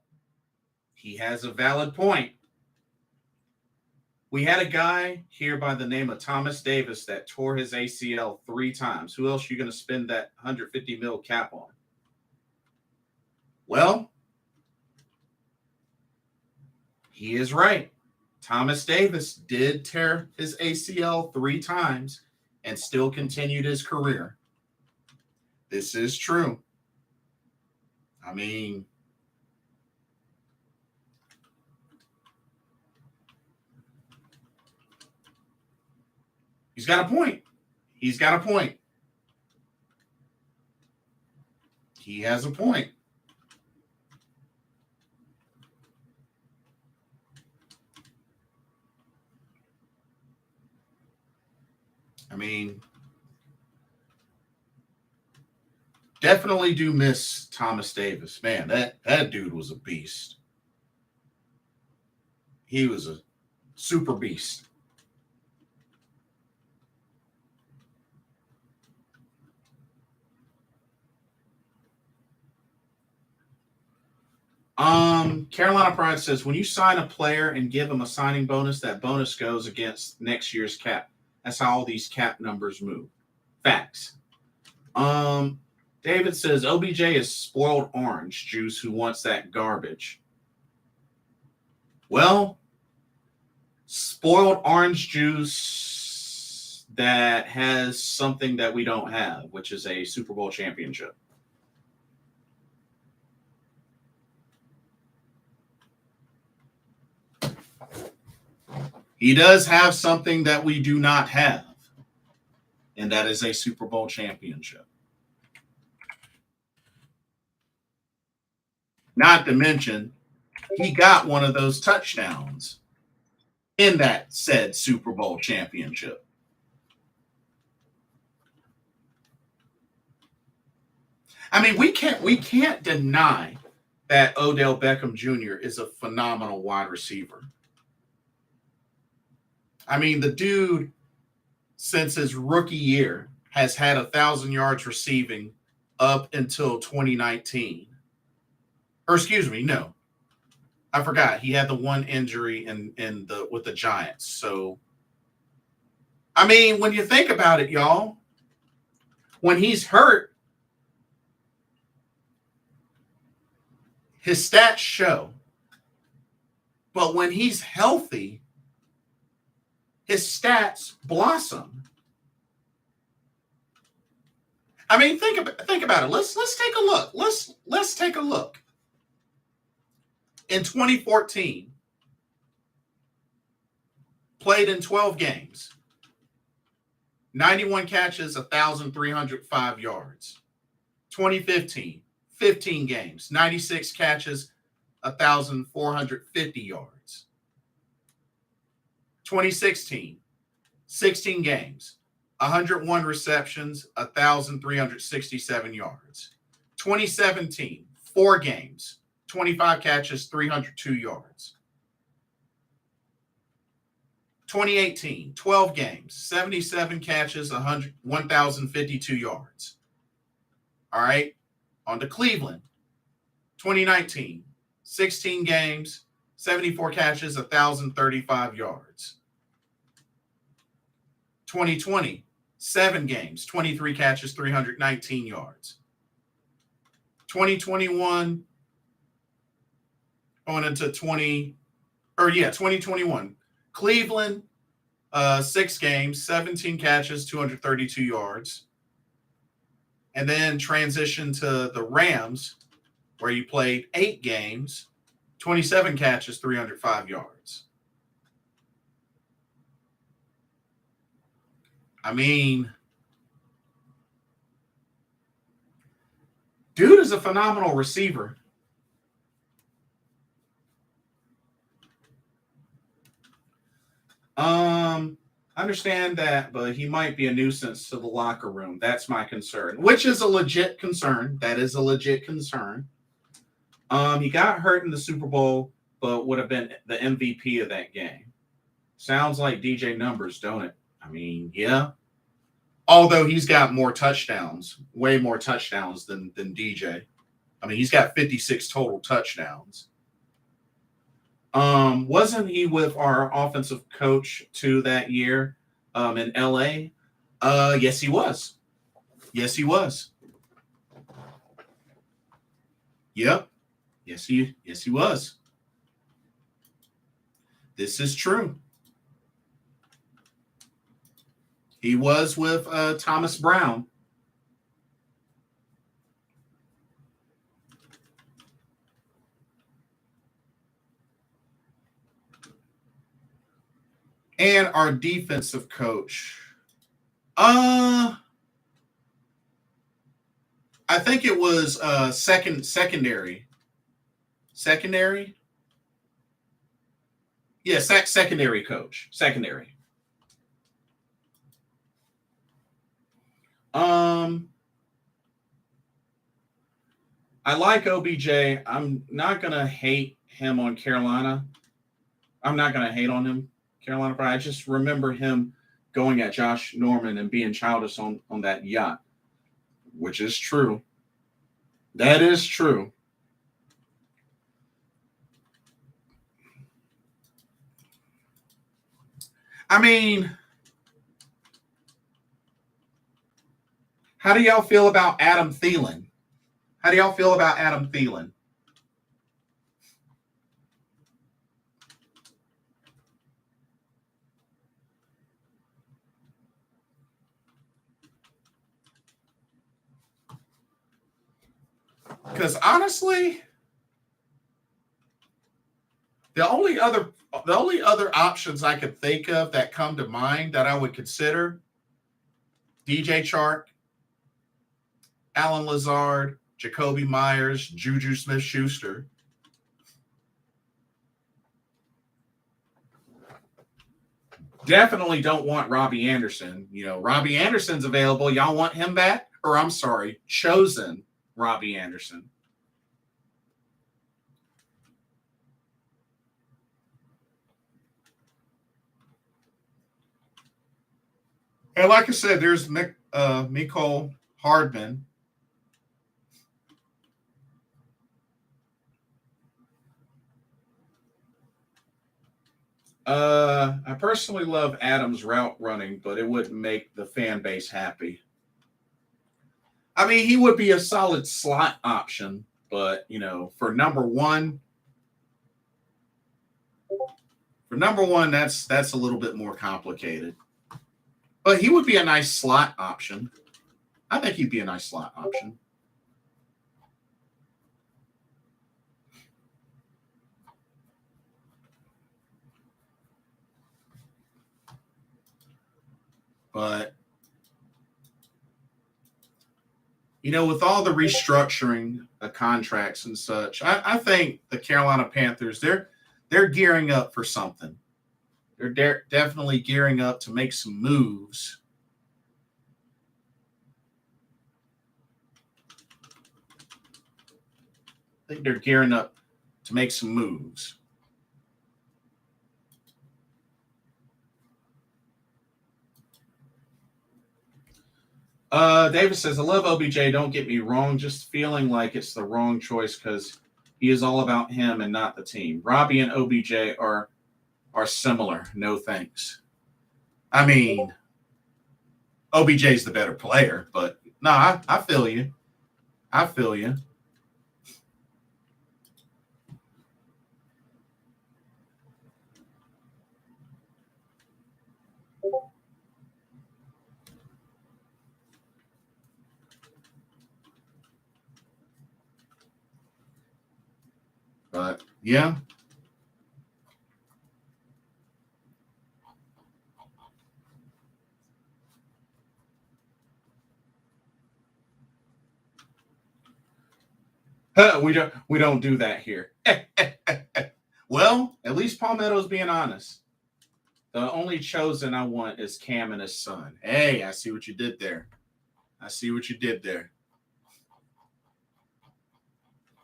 A: He has a valid point. We had a guy here by the name of Thomas Davis that tore his ACL 3 times. Who else are you going to spend that 150 mil cap on? Well, he is right. Thomas Davis did tear his ACL 3 times and still continued his career. This is true. I mean, he's got a point. He's got a point. He has a point. I mean, definitely do miss Thomas Davis. Man, that dude was a beast. He was a super beast. Carolina Pride says, when you sign a player and give them a signing bonus, that bonus goes against next year's cap. That's how all these cap numbers move. Facts. David says, OBJ is spoiled orange juice who wants that garbage. Well, spoiled orange juice that has something that we don't have, which is a Super Bowl championship. He does have something that we do not have, and that is a Super Bowl championship. Not to mention, he got one of those touchdowns in that said Super Bowl championship. I mean, we can't deny that Odell Beckham Jr. is a phenomenal wide receiver. I mean, the dude, since his rookie year, has had 1,000 yards receiving up until 2019. Or excuse me, no. I forgot. He had the one injury with the Giants. So, I mean, when you think about it, y'all, when he's hurt, his stats show. But when he's healthy, his stats blossom. I mean, think about it. Let's take a look. Let's take a look. In 2014, played in 12 games, 91 catches, 1,305 yards. 2015, 15 games, 96 catches, 1,450 yards. 2016, 16 games, 101 receptions, 1,367 yards. 2017, 4 games, 25 catches, 302 yards. 2018, 12 games, 77 catches, 1,052 yards. All right, on to Cleveland. 2019, 16 games, 74 catches, 1,035 yards. 2020, 7 games, 23 catches, 319 yards. 2021, going into 2021. Cleveland, 6 games, 17 catches, 232 yards. And then transition to the Rams, where you played 8 games, 27 catches, 305 yards. I mean, dude is a phenomenal receiver. I understand that, but he might be a nuisance to the locker room. That's my concern, which is a legit concern. That is a legit concern. He got hurt in the Super Bowl, but would have been the MVP of that game. Sounds like DJ numbers, don't it? I mean, yeah. Although he's got more touchdowns, way more touchdowns than DJ. I mean, he's got 56 total touchdowns. Wasn't he with our offensive coach too that year in LA? Yes, he was. Yes, he was. Yep. Yes, he was. This is true. He was with Thomas Brown. And our defensive coach. I think it was secondary. Secondary? Yeah, secondary coach. Secondary. I like OBJ. I'm not gonna hate him on Carolina. I'm not gonna hate on him, Carolina, but I just remember him going at Josh Norman and being childish on that yacht, which is true. That is true. I mean, how do y'all feel about Adam Thielen? How do y'all feel about Adam Thielen? Because honestly, the only other options I could think of that come to mind that I would consider: DJ Chark, Alan Lazard, Jacoby Myers, Juju Smith-Schuster. Definitely don't want Robbie Anderson. You know, Robbie Anderson's available. Y'all want him back? Or I'm sorry, chosen Robbie Anderson. And like I said, there's Mecole Hardman. I personally love Adams' route running, but it wouldn't make the fan base happy. I mean, he would be a solid slot option, but you know, for number one, that's a little bit more complicated. But he would be a nice slot option. I think he'd be a nice slot option. But you know, with all the restructuring of contracts and such, I think the Carolina Panthers they're gearing up for something. They're definitely gearing up to make some moves. I think they're gearing up to make some moves. David says, I love OBJ. Don't get me wrong. Just feeling like it's the wrong choice because he is all about him and not the team. Robbie and OBJ are similar. No thanks. I mean, OBJ's the better player, but no, I feel you. I feel you. But yeah. We don't do that here. Well, at least Palmetto's being honest. The only chosen I want is Cam and his son. Hey, I see what you did there. I see what you did there.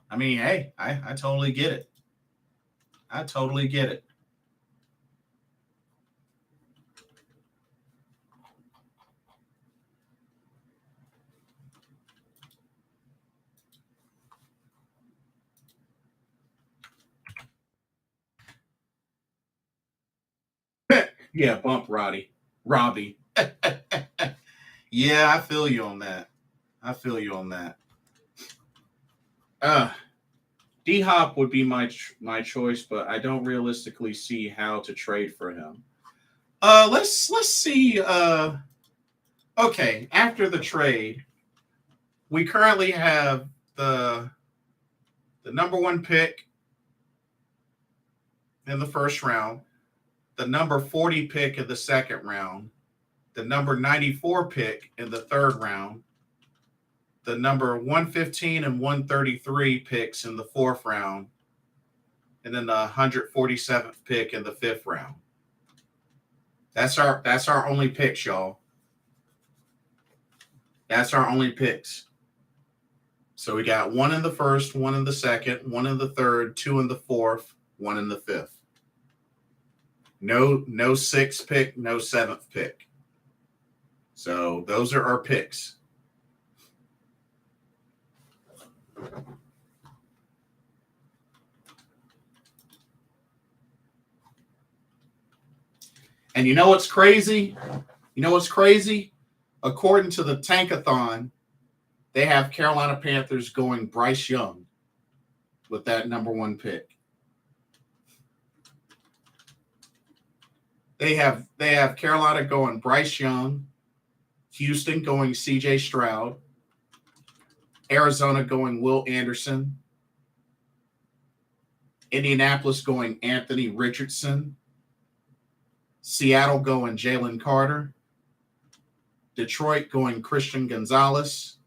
A: I mean, hey, I totally get it. I totally get it. Yeah, bump Robbie. Yeah, I feel you on that. D Hop would be my choice, but I don't realistically see how to trade for him. Let's see. Okay, after the trade, we currently have the number 1 pick in the first round, the number 40 pick in the second round, the number 94 pick in the third round, the number 115 and 133 picks in the fourth round, and then the 147th pick in the fifth round. That's our only picks, y'all. That's our only picks. So we got 1 in the first, 1 in the second, 1 in the third, 2 in the fourth, 1 in the fifth. No 6th pick, no 7th pick. So those are our picks. And you know what's crazy? According to the Tankathon, they have Carolina Panthers going Bryce Young with that number 1 pick. They have Carolina going Bryce Young, Houston going CJ Stroud, Arizona going Will Anderson, Indianapolis going Anthony Richardson, Seattle going Jalen Carter, Detroit going Christian Gonzalez,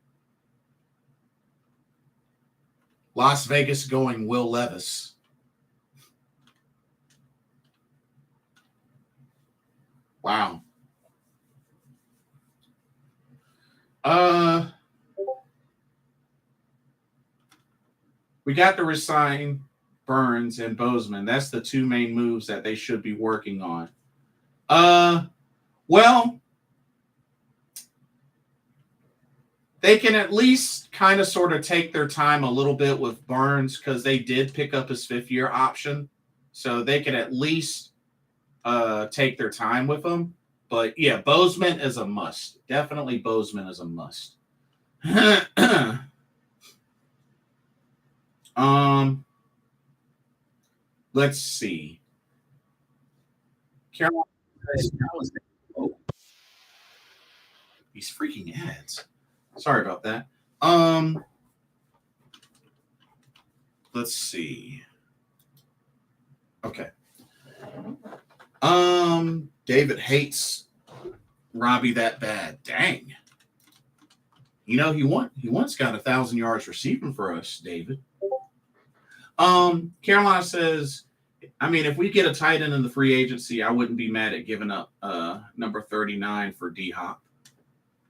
A: Las Vegas going Will Levis. Wow. We got to resign Burns and Bozeman. That's the 2 main moves that they should be working on. Well, they can at least kind of sort of take their time a little bit with Burns because they did pick up his 5th-year option. So they can at least take their time with him. But yeah, Bozeman is a must. Definitely Bozeman is a must. Let's see. Carolina. Oh. These freaking ads. Sorry about that. Let's see. Okay. David hates Robbie that bad. Dang. He once got 1,000 yards receiving for us, David. Carolina says, I mean, if we get a tight end in the free agency, I wouldn't be mad at giving up number 39 for D-Hop.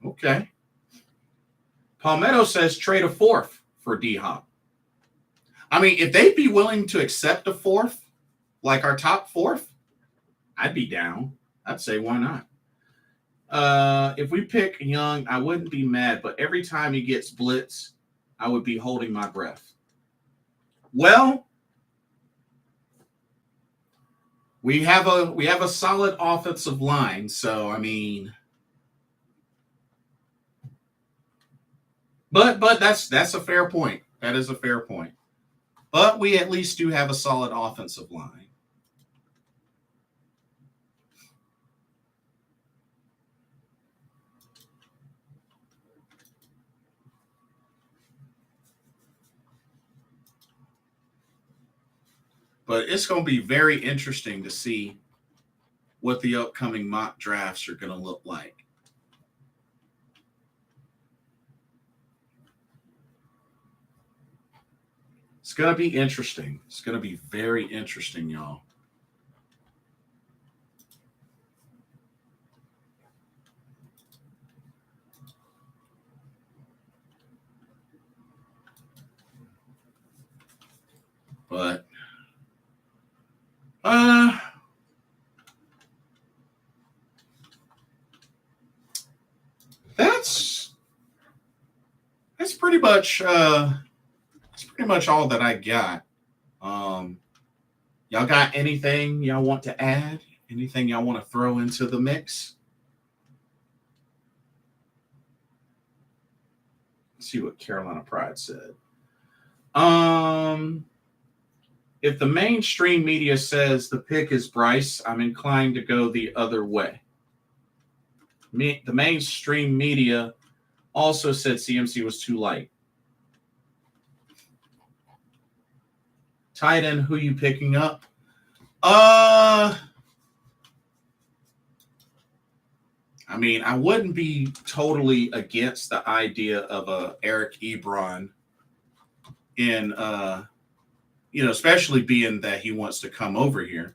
A: Okay. Palmetto says trade a 4th for D-Hop. I mean, if they'd be willing to accept a 4th, like our top 4th, I'd be down. I'd say, why not? If we pick Young, I wouldn't be mad, but every time he gets blitz, I would be holding my breath. Well, we have a solid offensive line, so I mean, but that's a fair point. That is a fair point. But we at least do have a solid offensive line. But it's going to be very interesting to see what the upcoming mock drafts are going to look like. It's going to be interesting. It's going to be very interesting, y'all. But that's pretty much all that I got. Y'all got anything y'all want to add? Anything y'all want to throw into the mix? Let's see what Carolina Pride said. If the mainstream media says the pick is Bryce, I'm inclined to go the other way. The mainstream media also said CMC was too light. Tight end, who you picking up? I mean, I wouldn't be totally against the idea of a Eric Ebron in especially being that he wants to come over here.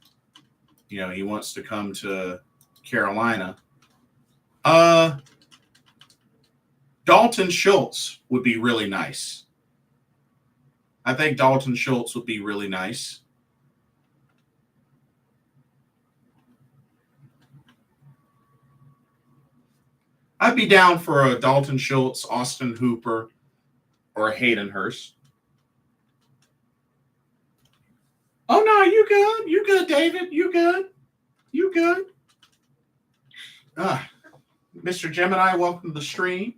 A: He wants to come to Carolina. Dalton Schultz would be really nice. I think Dalton Schultz would be really nice. I'd be down for a Dalton Schultz, Austin Hooper, or a Hayden Hurst. Oh, no, you good. You good, David. You good. You good. Mr. Gemini, welcome to the stream.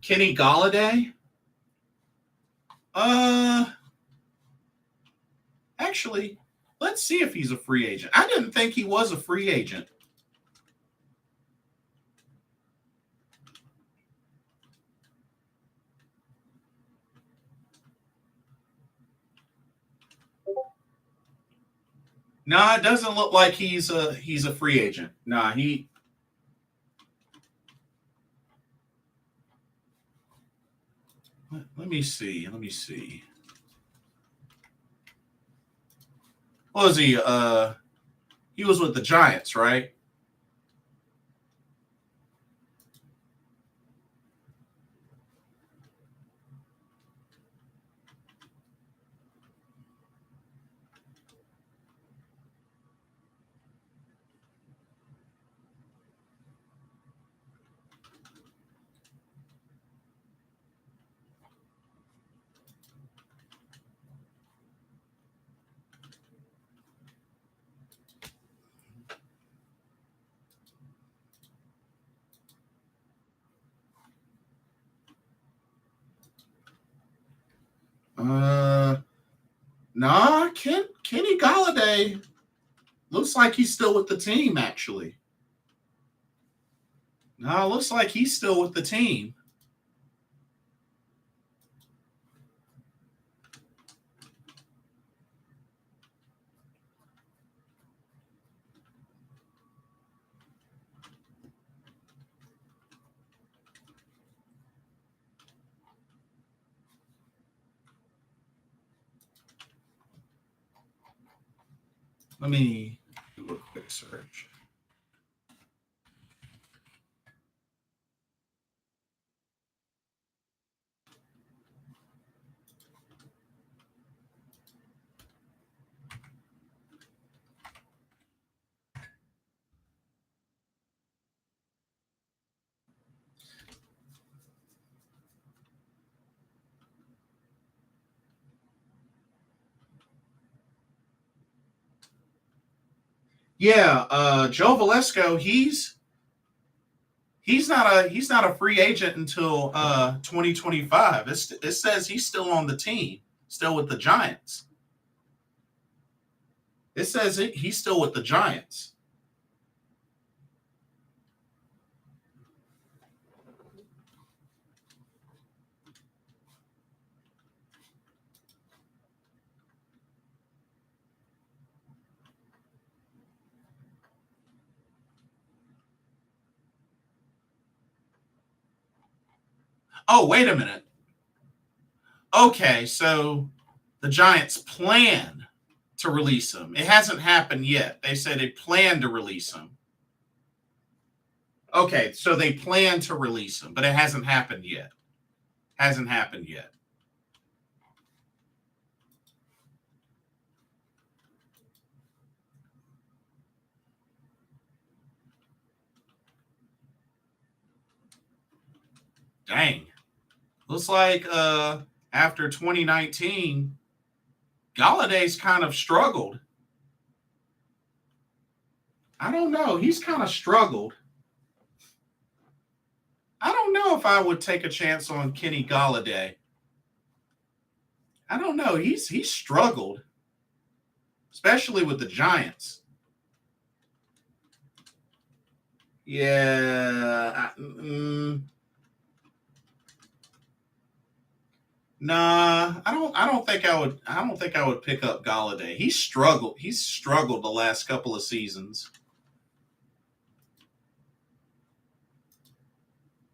A: Kenny Golladay. Actually, let's see if he's a free agent. I didn't think he was a free agent. No, it doesn't look like he's a free agent. Nah, he. Let me see. Let me see. What was he? He was with the Giants, right? Nah, Kenny Golladay looks like he's still with the team, actually. No, looks like he's still with the team. Let me do a quick search. Yeah, Joe Valesco, he's not a free agent until 2025. It says he's still on the team, still with the Giants. It says he's still with the Giants. Oh, wait a minute. Okay, so the Giants plan to release him. It hasn't happened yet. They said they plan to release him. Okay, so they plan to release him, but it hasn't happened yet. Hasn't happened yet. Dang. Looks like after 2019, Galladay's kind of struggled. I don't know. He's kind of struggled. I don't know if I would take a chance on Kenny Galladay. I don't know. He's struggled, especially with the Giants. Yeah. Nah, I don't think I would. I don't think I would pick up Galladay. He's struggled. He's struggled the last couple of seasons.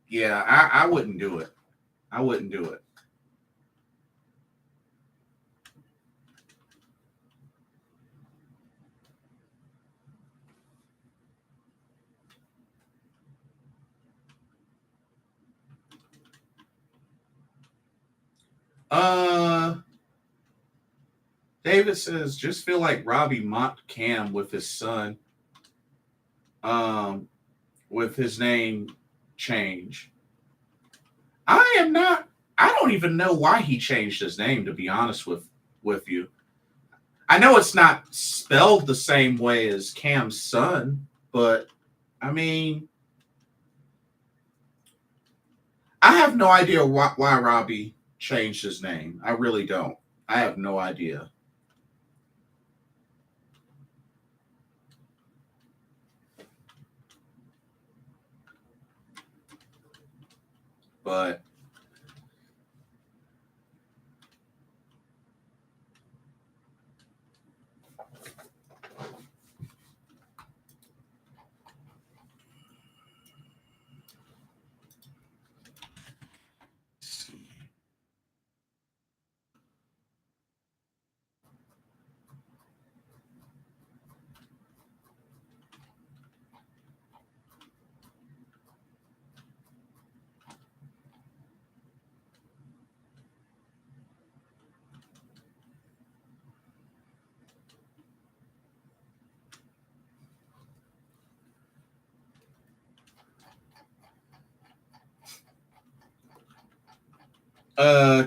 A: Yeah, I wouldn't do it. I wouldn't do it. Uh, David says, just feel like Robbie mocked Cam with his son, um, with his name change. I am not. I don't even know why he changed his name. To be honest with you, I know it's not spelled the same way as Cam's son, but I mean, I have no idea why Robbie changed his name. I really don't. I have no idea. But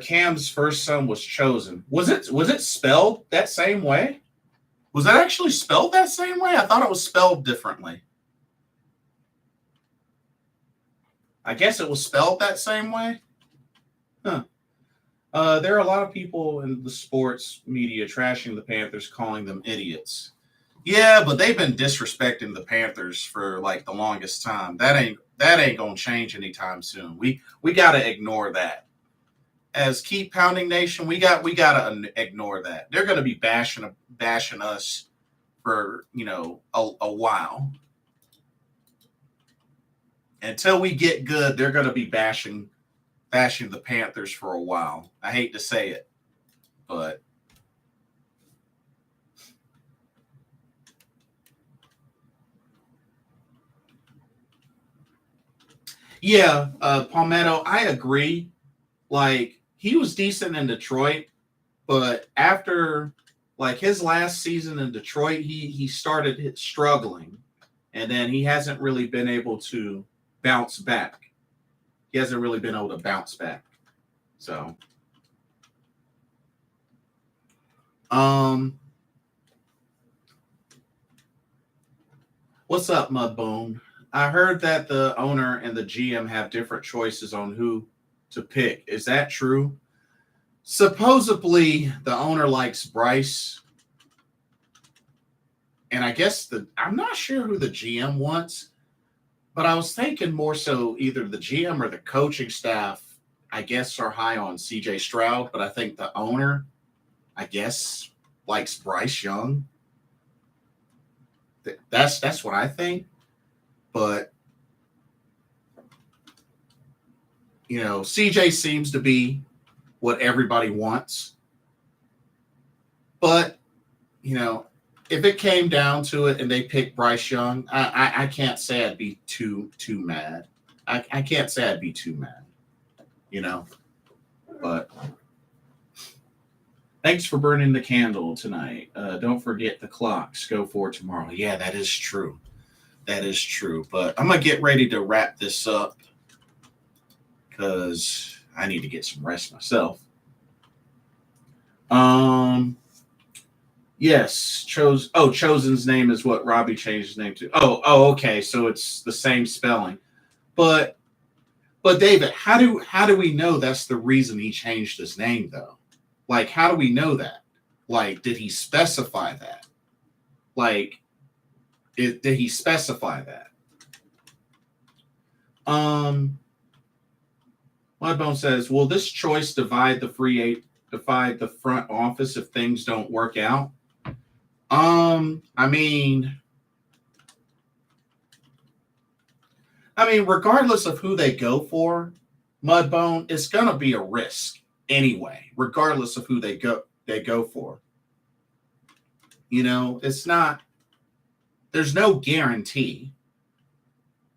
A: Cam's first son was chosen. Was it spelled that same way? Was that actually spelled that same way? I thought it was spelled differently. I guess it was spelled that same way. Huh. There are a lot of people in the sports media trashing the Panthers, calling them idiots. Yeah, but they've been disrespecting the Panthers for like the longest time. That ain't gonna change anytime soon. We gotta ignore that. As Keep Pounding Nation, we gotta ignore that. They're gonna be bashing us for a while until we get good. They're gonna be bashing the Panthers for a while. I hate to say it, but yeah, Palmetto, I agree. Like he was decent in Detroit, but after like his last season in Detroit, he started struggling, and then he hasn't really been able to bounce back. He hasn't really been able to bounce back. So, um, what's up, Mudbone? I heard that the owner and the GM have different choices on who to pick. Is that true? Supposedly, the owner likes Bryce, and I guess I'm not sure who the GM wants, but I was thinking more so either the GM or the coaching staff, I guess, are high on CJ Stroud, but I think the owner, I guess, likes Bryce Young. That's what I think. But CJ seems to be what everybody wants. But if it came down to it and they picked Bryce Young, I can't say I'd be too mad. I can't say I'd be too mad. But thanks for burning the candle tonight. Don't forget the clocks go for tomorrow. Yeah, that is true. That is true. But I'm gonna get ready to wrap this up because I need to get some rest myself. Yes, Chosen's name is what Robbie changed his name to. Okay, so it's the same spelling. But David, how do we know that's the reason he changed his name though? Like, how do we know that? Like, did he specify that? Like, did he specify that? Mudbone says, will this choice divide the front office if things don't work out? I mean, regardless of who they go for, Mudbone, it's gonna be a risk anyway, regardless of who they go for. You know, it's not. There's no guarantee.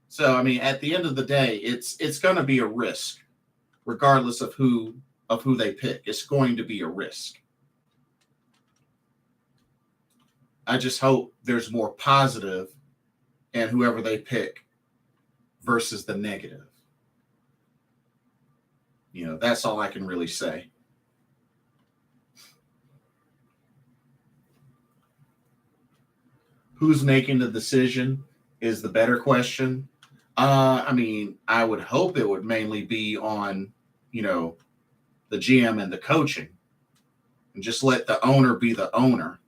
A: So I mean, at the end of the day, it's gonna be a risk, regardless of who they pick. It's going to be a risk. I just hope there's more positive in whoever they pick versus the negative. You know, that's all I can really say. Who's making the decision is the better question. I mean, I would hope it would mainly be on, you know, the GM and the coaching, and just let the owner be the owner.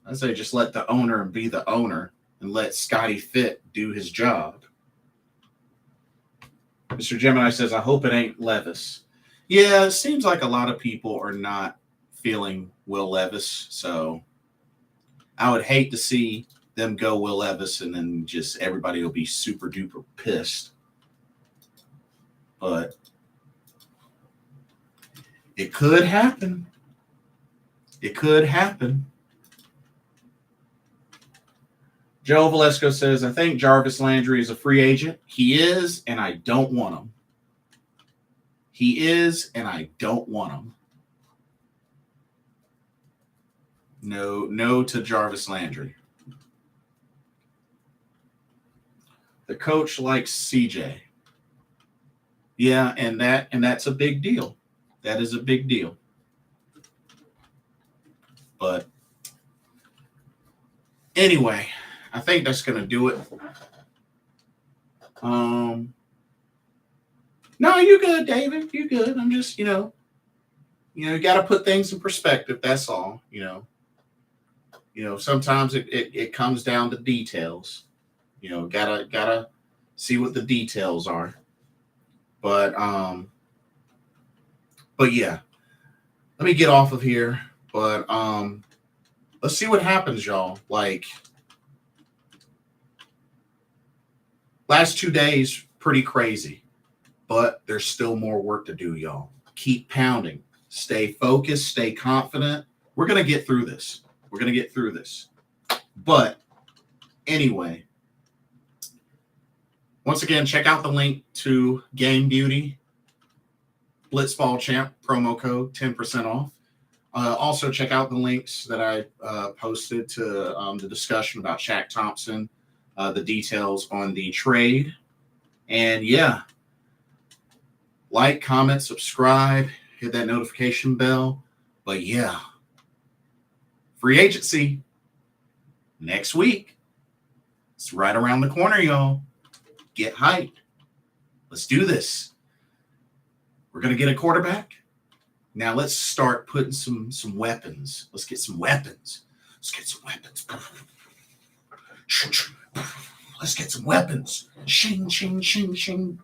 A: I say just let the owner be the owner and let Scotty Fitt do his job. Mr. Gemini says, I hope it ain't Levis. Yeah, it seems like a lot of people are not feeling Will Levis, so I would hate to see them go Will Levis and then just everybody will be super duper pissed. But it could happen. It could happen. Joe Valesco says, I think Jarvis Landry is a free agent. He is, and I don't want him. He is, and I don't want him. No to Jarvis Landry. The coach likes CJ. Yeah, and that's a big deal. That is a big deal. But anyway, I think that's going to do it. No, you good, David. You good. I'm just, you got to put things in perspective. That's all, sometimes it comes down to details, gotta see what the details are. But yeah, let me get off of here. But let's see what happens, y'all. Like, last 2 days, pretty crazy, but there's still more work to do, y'all. Keep pounding, stay focused, stay confident. We're going to get through this. But anyway, once again, check out the link to Game Beauty, Blitzball Champ, promo code, 10% off. Also, check out the links that I posted to the discussion about Shaq Thompson, the details on the trade. And yeah, like, comment, subscribe, hit that notification bell. But yeah, free agency next week. It's right around the corner, y'all. Get hyped. Let's do this. We're going to get a quarterback. Now let's start putting some weapons. Let's get some weapons. Let's get some weapons. Let's get some weapons. Shing, shing, shing, shing.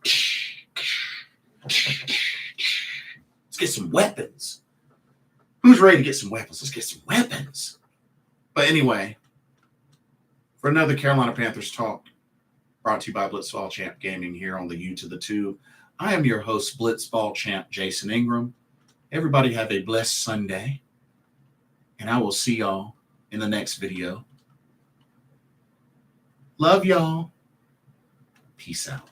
A: Let's get some weapons. Who's ready to get some weapons? Let's get some weapons. But anyway, for another Carolina Panthers talk, brought to you by Blitzball Champ Gaming here on the U to the 2. I am your host, Blitzball Champ Jason Ingram. Everybody have a blessed Sunday, and I will see y'all in the next video. Love y'all. Peace out.